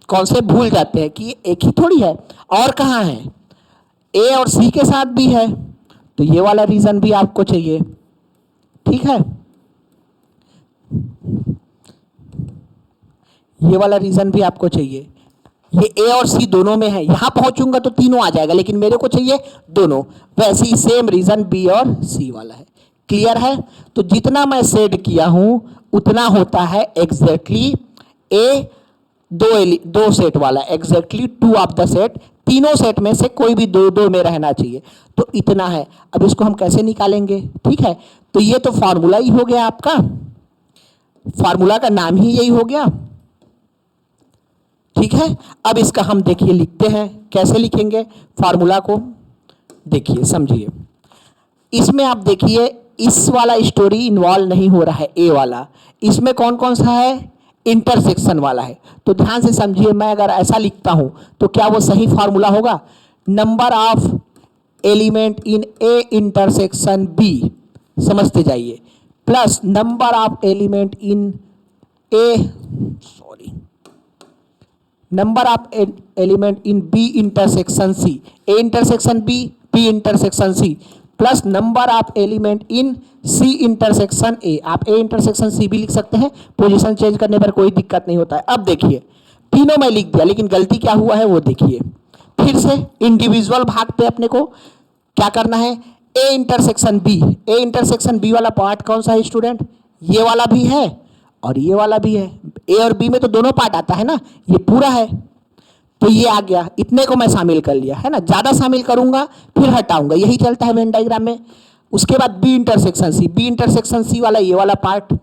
Speaker 1: कॉन्सेप्ट भूल जाते हैं कि एक ही थोड़ी है, और कहाँ है? A और C के साथ भी है, तो ये वाला रीजन भी आपको चाहिए। ठीक है, ये वाला रीजन भी आपको चाहिए। ये A और C दोनों में है, यहां पहुंचूंगा तो तीनों आ जाएगा, लेकिन मेरे को चाहिए दोनों। वैसे ही सेम रीजन B और C वाला है। क्लियर है? तो जितना मैं सेड किया हूं उतना होता है एग्जैक्टली A दो सेट वाला, exactly two of the set, तीनों सेट में से कोई भी दो दो में रहना चाहिए, तो इतना है। अब इसको हम कैसे निकालेंगे? ठीक है, तो ये तो फॉर्मूला ही हो गया आपका, फॉर्मूला का नाम ही यही हो गया। ठीक है, अब इसका हम देखिए लिखते हैं, कैसे लिखेंगे फॉर्मूला को, देखिए समझिए। इसमें आप देखिए इस वाला स्टोरी इन्वॉल्व नहीं हो रहा है, ए वाला, इसमें कौन कौन सा है? इंटरसेक्शन वाला है। तो ध्यान से समझिए, मैं अगर ऐसा लिखता हूं तो क्या वो सही फॉर्मूला होगा? Number of element in A intersection B, समझते जाइए, plus number of element in A, sorry, number of element in B intersection C, A intersection B, B intersection C, plus number of element in C intersection A. आप A intersection सी भी लिख सकते हैं, position change करने पर कोई दिक्कत नहीं होता है। अब देखिए तीनों में लिख दिया, लेकिन गलती क्या हुआ है वो देखिए। फिर से इंडिविजुअल भाग पे अपने को क्या करना है? A intersection B, A intersection B वाला पार्ट कौन सा है स्टूडेंट? ये वाला भी है और ये वाला भी है। ए और बी में तो दोनों पार्ट आता है ना, ये पूरा है, तो ये आ गया, इतने को मैं शामिल कर लिया है ना, ज्यादा शामिल करूंगा फिर हटाऊंगा, यही चलता है वेन डायग्राम में। उसके बाद B intersection C, B intersection C वाला ये वाला पार्ट,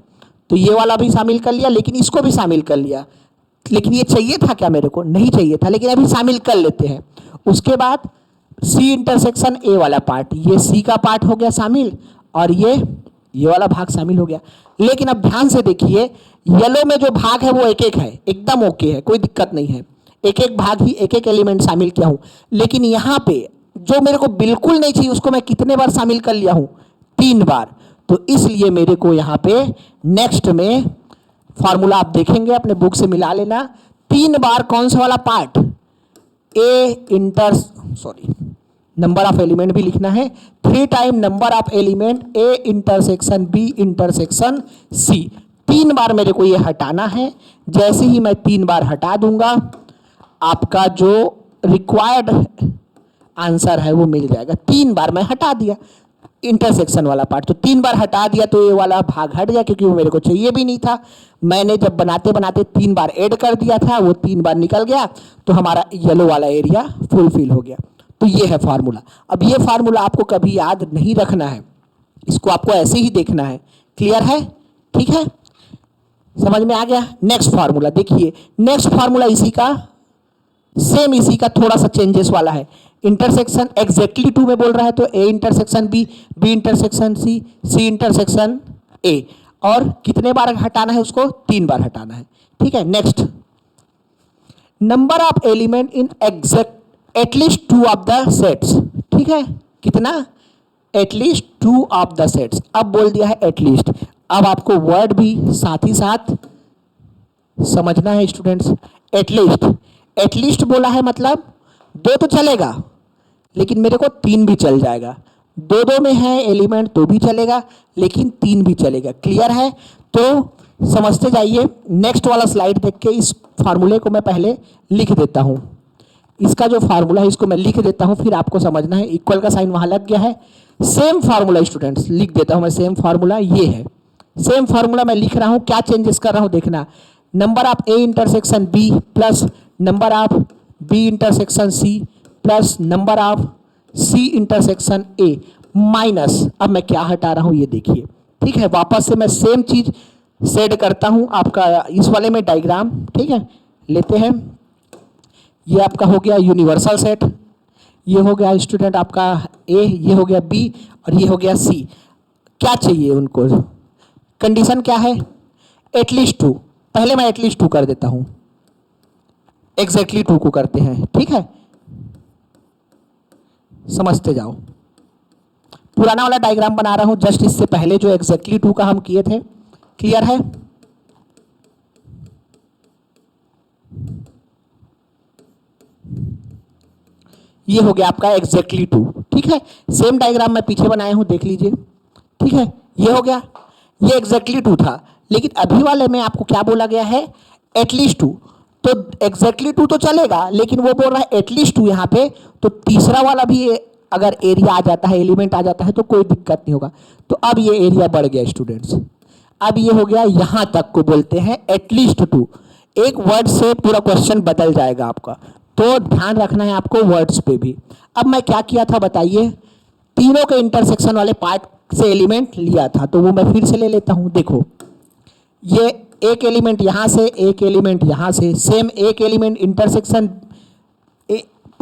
Speaker 1: तो ये वाला भी शामिल कर लिया, लेकिन इसको भी शामिल कर लिया। लेकिन ये चाहिए था क्या मेरे को? नहीं चाहिए था, लेकिन अभी शामिल कर लेते हैं। उसके बाद सी इंटरसेक्शन ए वाला पार्ट, ये सी का पार्ट हो गया शामिल, और ये वाला भाग शामिल हो गया। लेकिन अब ध्यान से देखिए, येलो में जो भाग है वो एक एक है, एकदम ओके है, कोई दिक्कत नहीं है, एक एक भाग ही एक एक एलिमेंट शामिल किया हूं। लेकिन यहां पे जो मेरे को बिल्कुल नहीं चाहिए उसको मैं कितने बार शामिल कर लिया हूं? 3 बार। तो इसलिए मेरे को यहां पे नेक्स्ट में फॉर्मूला आप देखेंगे, अपने बुक से मिला लेना, 3 बार कौन सा वाला पार्ट? नंबर ऑफ एलिमेंट भी लिखना है, 3 time number of element A intersection B intersection C. 3 बार मेरे को ये हटाना है। जैसे ही मैं 3 बार हटा दूंगा, आपका जो रिक्वायर्ड आंसर है वो मिल जाएगा। 3 बार मैं हटा दिया इंटरसेक्शन वाला पार्ट, तो 3 बार हटा दिया तो ये वाला भाग हट गया, क्योंकि वो मेरे को चाहिए भी नहीं था। मैंने जब बनाते बनाते 3 बार ऐड कर दिया था, वो 3 बार निकल गया, तो हमारा येलो वाला एरिया फुलफिल हो गया। तो ये है फार्मूला। अब ये फार्मूला आपको कभी याद नहीं रखना है, इसको आपको ऐसे ही देखना है। क्लियर है? ठीक है, समझ में आ गया? नेक्स्ट फार्मूला देखिए, नेक्स्ट फार्मूला इसी का सेम, इसी का थोड़ा सा चेंजेस वाला है। इंटरसेक्शन एग्जैक्टली 2 में बोल रहा है, तो A intersection B, B intersection C, C intersection A, और कितने बार हटाना है उसको? 3 बार हटाना है। ठीक है, next, number of element in at least 2 of the sets. ठीक है, कितना? At least 2 of the sets. अब बोल दिया है एटलीस्ट, अब आपको वर्ड भी साथ ही साथ समझना है स्टूडेंट्स। एटलीस्ट, एटलीस्ट बोला है मतलब 2 तो चलेगा, लेकिन मेरे को 3 भी चल जाएगा। 2 में है एलिमेंट तो भी चलेगा, लेकिन 3 भी चलेगा। क्लियर है? तो समझते जाइए। नेक्स्ट वाला स्लाइड देख के इस फार्मूले को मैं पहले लिख देता हूं। इसका जो फार्मूला है इसको मैं लिख देता हूं, फिर आपको समझना है। इक्वल का साइन वहां लग गया है। सेम फार्मूला स्टूडेंट्स लिख देता हूं मैं, सेम फार्मूला ये है, सेम फार्मूला मैं लिख रहा हूं। क्या चेंजेस कर रहा हूं देखना, number of A intersection B plus number of B intersection C plus number of C intersection A minus, अब मैं क्या हटा रहा हूं ये देखिए। ठीक है, वापस से मैं सेम चीज सेट करता हूं आपका इस वाले में डायग्राम। ठीक है, लेते हैं, ये आपका हो गया यूनिवर्सल सेट, ये हो गया स्टूडेंट आपका ए, ये हो गया बी, और ये हो गया सी। क्या चाहिए उनको? कंडीशन क्या है? एटलीस्ट 2। पहले मैं एटलीस्ट 2 कर देता हूं, एग्जैक्टली 2 को करते हैं। ठीक है, समझते जाओ। पुराना वाला डायग्राम बना रहा हूं जस्ट इससे पहले जो एग्जैक्टली 2 का हम किए थे। क्लियर है? ये हो गया आपका एग्जैक्टली 2। ठीक है, सेम डायग्राम मैं पीछे बनाया हूं, देख लीजिए। ठीक है, ये हो गया, ये एग्जैक्टली 2 था, लेकिन अभी वाले में आपको क्या बोला गया है? एटलीस्ट 2। तो एग्जैक्टली 2 तो चलेगा, लेकिन वो बोल रहा है एटलीस्ट 2 यहां पे, तो तीसरा वाला भी अगर एरिया आ जाता है, एलिमेंट आ जाता है, तो कोई दिक्कत नहीं होगा। तो अब ये एरिया बढ़ गया स्टूडेंट्स, अब ये हो गया, यहां तक को बोलते हैं एटलीस्ट 2। एक वर्ड से पूरा क्वेश्चन बदल जाएगा आपका, तो ध्यान रखना है आपको वर्ड्स पे भी। अब मैं क्या किया था बताइए, तीनों के इंटरसेक्शन वाले पार्ट से एलिमेंट लिया था, तो वो मैं फिर से ले लेता हूं। देखो ये एक एलिमेंट यहां से, एक एलिमेंट यहां से, सेम एक एलिमेंट इंटरसेक्शन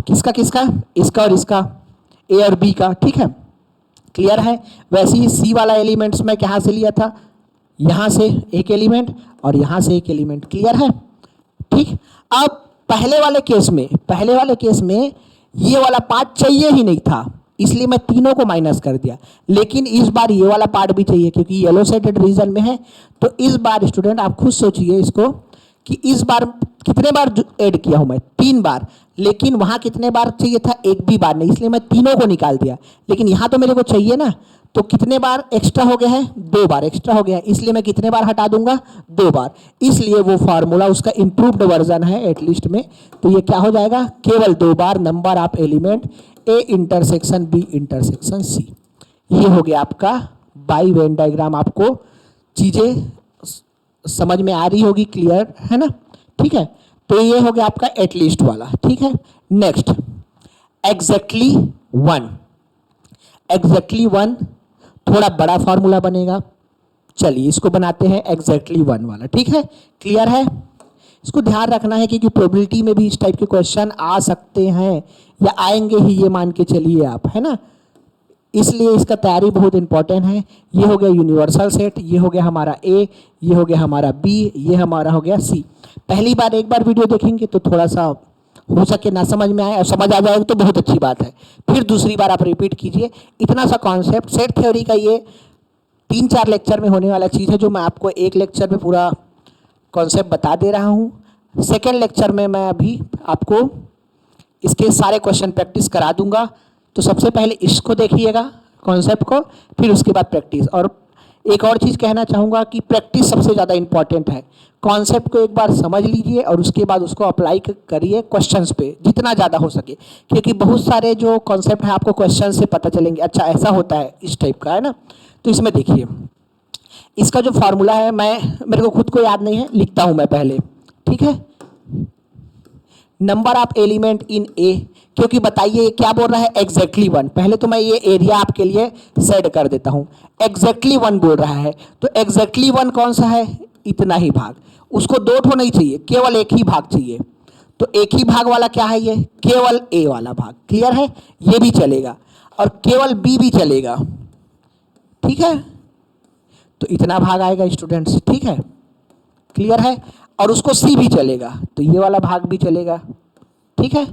Speaker 1: किसका किसका, इसका और इसका, ए और बी का, ठीक है, क्लियर है। वैसे ही सी वाला एलिमेंट्स मैं कहाँ से लिया था, यहां से एक एलिमेंट और यहां से एक एलिमेंट, क्लियर है, ठीक। अब पहले वाले केस में ये वाला पार्ट चाहिए ही नहीं था, इसलिए मैं तीनों को माइनस कर दिया, लेकिन इस बार ये वाला पार्ट भी चाहिए क्योंकि येलो शेडेड रीजन में है। तो इस बार स्टूडेंट आप खुद सोचिए इसको कि इस बार कितने बार ऐड किया हूं मैं, 3 बार, लेकिन वहां कितने बार चाहिए था, एक भी बार नहीं, इसलिए मैं तीनों को निकाल दिया। लेकिन यहां तो मेरे को चाहिए ना, तो कितने बार एक्स्ट्रा हो गया है, 2 बार एक्स्ट्रा हो गया है, इसलिए मैं कितने बार हटा दूंगा, 2 बार। इसलिए वो फार्मूला उसका इंप्रूव्ड वर्जन है एटलीस्ट में, तो ये क्या हो जाएगा, केवल 2 बार number of element A intersection B intersection C. ये हो गया आपका बाई वेन डायग्राम। आपको चीजें समझ में आ रही होगी, क्लियर है ना, ठीक है। तो ये हो गया आपका एटलीस्ट वाला, ठीक है। नेक्स्ट एग्जैक्टली वन, थोड़ा बड़ा फॉर्मूला बनेगा, चलिए इसको बनाते हैं एग्जैक्टली 1 वाला, ठीक है, क्लियर है। इसको ध्यान रखना है क्योंकि प्रोबेबिलिटी में भी इस टाइप के क्वेश्चन आ सकते हैं या आएंगे ही, ये मान के चलिए आप, है ना, इसलिए इसका तैयारी बहुत इंपॉर्टेंट है। ये हो गया यूनिवर्सल सेट, ये हो गया हमारा ए, ये हो गया हमारा बी, ये हमारा हो गया सी। पहली बार एक बार वीडियो देखेंगे तो थोड़ा सा हो सके ना समझ में आए, और समझ आ जाएगा तो बहुत अच्छी बात है। फिर दूसरी बार आप रिपीट कीजिए। इतना सा कॉन्सेप्ट सेट थ्योरी का ये 3-4 लेक्चर में होने वाला चीज़ है, जो मैं आपको एक लेक्चर में पूरा कॉन्सेप्ट बता दे रहा हूँ। सेकेंड लेक्चर में मैं अभी आपको इसके सारे क्वेश्चन प्रैक्टिस करा दूंगा। तो सबसे पहले इसको देखिएगा कॉन्सेप्ट को, फिर उसके बाद प्रैक्टिस। और एक और चीज़ कहना चाहूँगा कि प्रैक्टिस सबसे ज़्यादा इंपॉर्टेंट है। कॉन्सेप्ट को एक बार समझ लीजिए और उसके बाद उसको अप्लाई करिए क्वेश्चंस पे जितना ज़्यादा हो सके, क्योंकि बहुत सारे जो कॉन्सेप्ट है आपको क्वेश्चन से पता चलेंगे, अच्छा ऐसा होता है, इस टाइप का, है ना। तो इसमें देखिए इसका जो फार्मूला है, मेरे को खुद को याद नहीं है, लिखता हूँ मैं पहले, ठीक है। नंबर ऑफ एलिमेंट इन ए, क्योंकि बताइए क्या बोल रहा है, एग्जैक्टली 1। पहले तो मैं ये एरिया आपके लिए सेट कर देता हूं, एग्जैक्टली 1 बोल रहा है, तो एग्जैक्टली 1 कौन सा है, इतना ही भाग, उसको 2 ठो नहीं चाहिए, केवल एक ही भाग चाहिए। तो एक ही भाग वाला क्या है, ये केवल ए वाला भाग, क्लियर है, ये भी चलेगा और केवल बी भी चलेगा, ठीक है। तो इतना भाग आएगा स्टूडेंट्स, ठीक है, क्लियर है। और उसको सी भी चलेगा, तो ये वाला भाग भी चलेगा, ठीक है।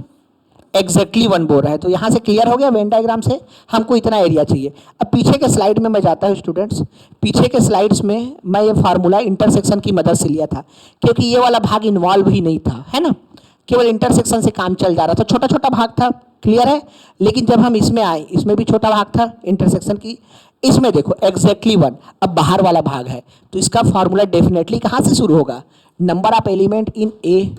Speaker 1: एग्जैक्टली 1 बोल रहा है, तो यहां से क्लियर हो गया वेन डायग्राम से, हमको इतना एरिया चाहिए। अब पीछे के स्लाइड में मैं जाता हूं स्टूडेंट्स, पीछे के स्लाइड्स में मैं ये फार्मूला इंटरसेक्शन की मदद से लिया था, क्योंकि ये वाला भाग इन्वॉल्व ही नहीं था, है ना, केवल इंटरसेक्शन से काम चल जा रहा था, छोटा छोटा भाग था, क्लियर है। लेकिन जब हम इसमें आए, इसमें भी छोटा भाग था इंटरसेक्शन की, इसमें देखो एग्जैक्टली 1, अब बाहर वाला भाग है, तो इसका फार्मूला डेफिनेटली कहाँ से शुरू होगा, number of element in A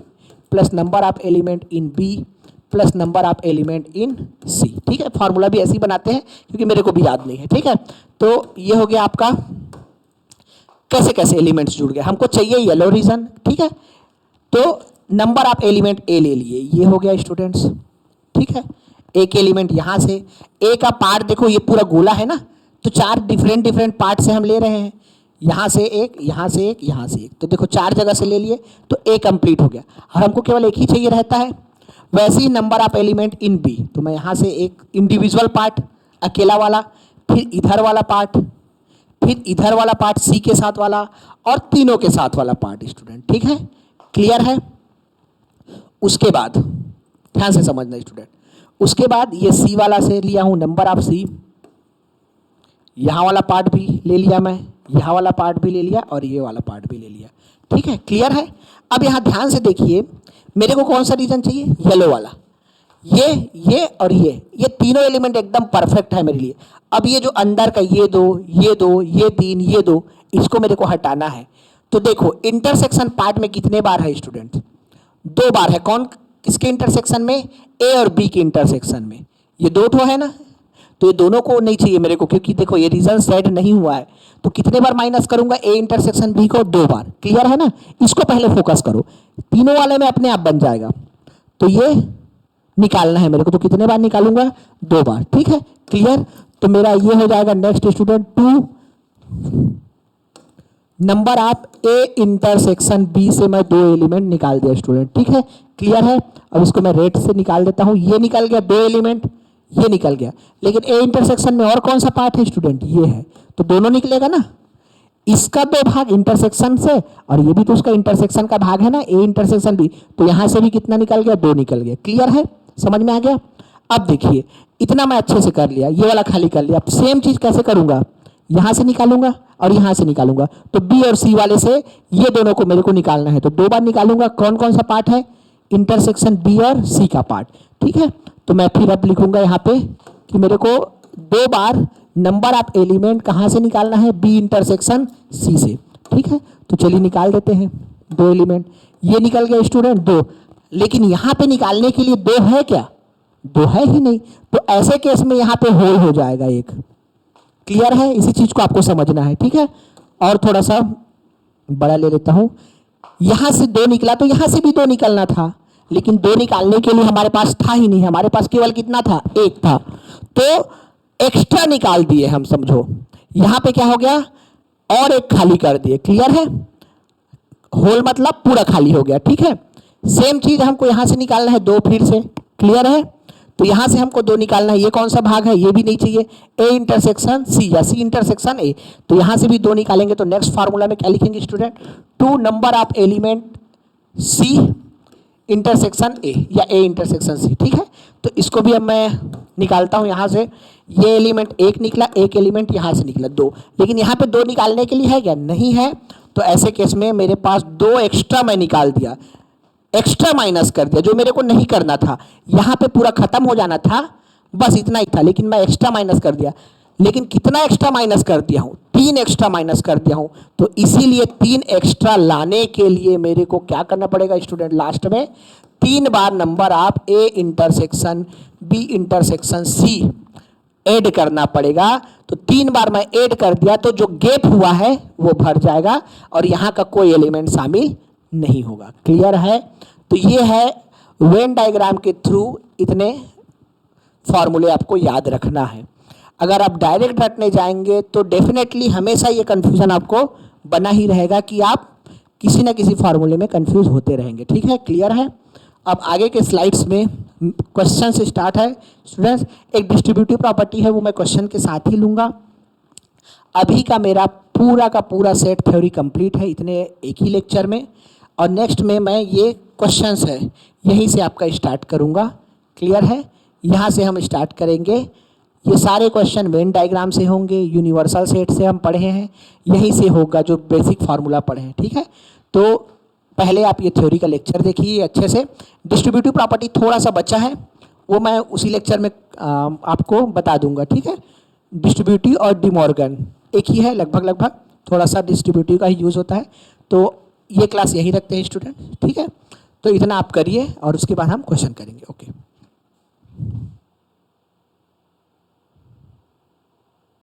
Speaker 1: plus number of element in B plus number of element in C, ठीक है। फार्मूला भी ऐसे ही बनाते हैं क्योंकि मेरे को भी याद नहीं है, ठीक है। तो ये हो गया आपका कैसे कैसे एलिमेंट्स जुड़ गए, हमको चाहिए येलो रीजन, ठीक है। तो नंबर ऑफ एलिमेंट ए ले लिए, ये हो गया स्टूडेंट्स, ठीक है। एक एलिमेंट यहां से, ए का पार्ट देखो ये पूरा गोला है ना, तो 4 डिफरेंट पार्ट से हम ले रहे हैं, यहां से एक, यहां से एक, यहां से एक, तो देखो 4 जगह से ले लिए, तो ए कंप्लीट हो गया और हमको केवल एक ही चाहिए रहता है। वैसे ही number of element in B, तो मैं यहां से एक इंडिविजुअल पार्ट अकेला वाला, फिर इधर वाला पार्ट, फिर इधर वाला पार्ट सी के साथ वाला और तीनों के साथ वाला पार्ट स्टूडेंट, ठीक है, क्लियर है। उसके बाद ध्यान से समझना स्टूडेंट, उसके बाद ये सी वाला से लिया हूं नंबर ऑफ सी, यहां वाला पार्ट भी ले लिया मैं, यहां वाला पार्ट भी ले लिया और ये वाला पार्ट भी ले लिया, ठीक है, क्लियर है। अब यहां ध्यान से देखिए, मेरे को कौन सा रीजन चाहिए, येलो वाला, ये और ये तीनों एलिमेंट एकदम परफेक्ट है मेरे लिए। अब ये जो अंदर का ये दो, ये 3, ये 2, इसको मेरे को हटाना है। तो देखो इंटरसेक्शन पार्ट में कितने बार है स्टूडेंट, 2 बार है। कौन किसके इंटरसेक्शन में, ए और बी के इंटरसेक्शन में, ये 2 ठो है ना, तो ये दोनों को नहीं चाहिए मेरे को, क्योंकि देखो ये रीजन सेट नहीं हुआ है। तो कितने बार माइनस करूंगा ए इंटरसेक्शन बी को? 2 बार। क्लियर है ना? इसको पहले फोकस करो, तीनों वाले में अपने आप बन जाएगा। तो ये निकालना है मेरे को, तो कितने बार निकालूंगा? 2 बार। ठीक है, क्लियर। तो मेरा ये हो जाएगा नेक्स्ट स्टूडेंट 2 नंबर आप ए इंटरसेक्शन बी से मैं 2 एलिमेंट निकाल दिया स्टूडेंट। ठीक है, क्लियर है। अब इसको मैं रेट से निकाल देता हूं। ये निकल गया 2 एलिमेंट, ये निकल गया। लेकिन ए इंटरसेक्शन में और कौन सा पार्ट है स्टूडेंट? ये है, तो दोनों निकलेगा ना। इसका 2 भाग इंटरसेक्शन से, और ये भी तो उसका इंटरसेक्शन का भाग है ना, ए इंटरसेक्शन बी। तो यहां से भी कितना निकल गया? 2 निकल गया। क्लियर है, समझ में आ गया? अब देखिए, इतना मैं अच्छे से कर लिया, ये वाला खाली कर लिया। अब सेम चीज कैसे करूंगा? यहां से निकालूंगा और यहां से निकालूंगा। तो बी और सी वाले से ये दोनों को मेरे को निकालना है, तो 2 बार निकालूंगा। कौन कौन सा पार्ट है? इंटरसेक्शन बी और सी का पार्ट। ठीक है, तो मैं फिर अब लिखूंगा यहाँ पे कि मेरे को 2 बार नंबर ऑफ एलिमेंट कहां से निकालना है? बी इंटरसेक्शन सी से। ठीक है, तो चलिए निकाल देते हैं 2 एलिमेंट। ये निकल गया स्टूडेंट 2, लेकिन यहां पे निकालने के लिए 2 है क्या? 2 है ही नहीं। तो ऐसे केस में यहां पे होल हो जाएगा एक। क्लियर है? इसी चीज को आपको समझना है। ठीक है, और थोड़ा सा बड़ा ले लेता हूं। यहां से 2 निकला तो यहां से भी 2 निकलना था, लेकिन 2 निकालने के लिए हमारे पास था ही नहीं, हमारे पास केवल कितना था? 1 था। तो एक्स्ट्रा निकाल दिए हम, समझो। यहां पे क्या हो गया? और एक खाली कर दिए। क्लियर है? होल मतलब पूरा खाली हो गया। ठीक है, सेम चीज हमको यहां से निकालना है 2 फिर से। क्लियर है? तो यहां से हमको 2 निकालना है। ये कौन सा भाग है? ये भी नहीं चाहिए। ए इंटरसेक्शन सी या सी इंटरसेक्शन ए, तो यहां से भी 2 निकालेंगे। तो नेक्स्ट फार्मूला में क्या लिखेंगे student? 2 number of element C intersection A या ए इंटरसेक्शन सी। ठीक है, तो इसको भी अब मैं निकालता हूं यहां से। ये एलिमेंट 1 निकला, एक एलिमेंट यहां से निकला 2, लेकिन यहां पे 2 निकालने के लिए है क्या? नहीं है। तो ऐसे केस में मेरे पास 2 एक्स्ट्रा मैं निकाल दिया, एक्स्ट्रा माइनस कर दिया, जो मेरे को नहीं करना था। यहां पे पूरा खत्म हो जाना था, बस इतना ही था, लेकिन मैं एक्स्ट्रा माइनस कर दिया। लेकिन कितना एक्स्ट्रा माइनस कर दिया हूं? 3 एक्स्ट्रा माइनस कर दिया हूं। तो इसीलिए 3 एक्स्ट्रा लाने के लिए मेरे को क्या करना पड़ेगा स्टूडेंट? लास्ट में 3 बार number of A intersection B intersection C add करना पड़ेगा। तो 3 बार मैं ऐड कर दिया, तो जो गैप हुआ है वो भर जाएगा और यहां का कोई एलिमेंट शामिल नहीं होगा। क्लियर है? तो ये है वेन डायग्राम के थ्रू इतने फॉर्मूले आपको याद रखना है। अगर आप डायरेक्ट रटने जाएंगे तो डेफिनेटली हमेशा ये कंफ्यूजन आपको बना ही रहेगा कि आप किसी ना किसी फॉर्मूले में कंफ्यूज होते रहेंगे। ठीक है, क्लियर है? अब आगे के स्लाइड्स में क्वेश्चन से स्टार्ट है स्टूडेंट्स। एक डिस्ट्रीब्यूटिव प्रॉपर्टी है, वो मैं क्वेश्चन के साथ ही लूंगा। अभी का मेरा पूरा का पूरा सेट थ्योरी कंप्लीट है इतने एक ही लेक्चर में, और नेक्स्ट में मैं ये क्वेश्चंस है यहीं से आपका स्टार्ट करूंगा। क्लियर है? यहाँ से हम स्टार्ट करेंगे। ये सारे क्वेश्चन वेन डायग्राम से होंगे, यूनिवर्सल सेट से हम पढ़े हैं, यहीं से होगा जो बेसिक फार्मूला पढ़े हैं। ठीक है, तो पहले आप ये थ्योरी का लेक्चर देखिए अच्छे से। डिस्ट्रीब्यूटिव प्रॉपर्टी थोड़ा सा बचा है, वो मैं उसी लेक्चर में आपको बता दूंगा। ठीक है, डिस्ट्रीब्यूटिव और डिमॉर्गन एक ही है लगभग, थोड़ा सा डिस्ट्रीब्यूटिव का ही यूज़ होता है। तो ये क्लास यहीं रखते हैं स्टूडेंट। ठीक है, तो इतना आप करिए और उसके बाद हम क्वेश्चन करेंगे। ओके।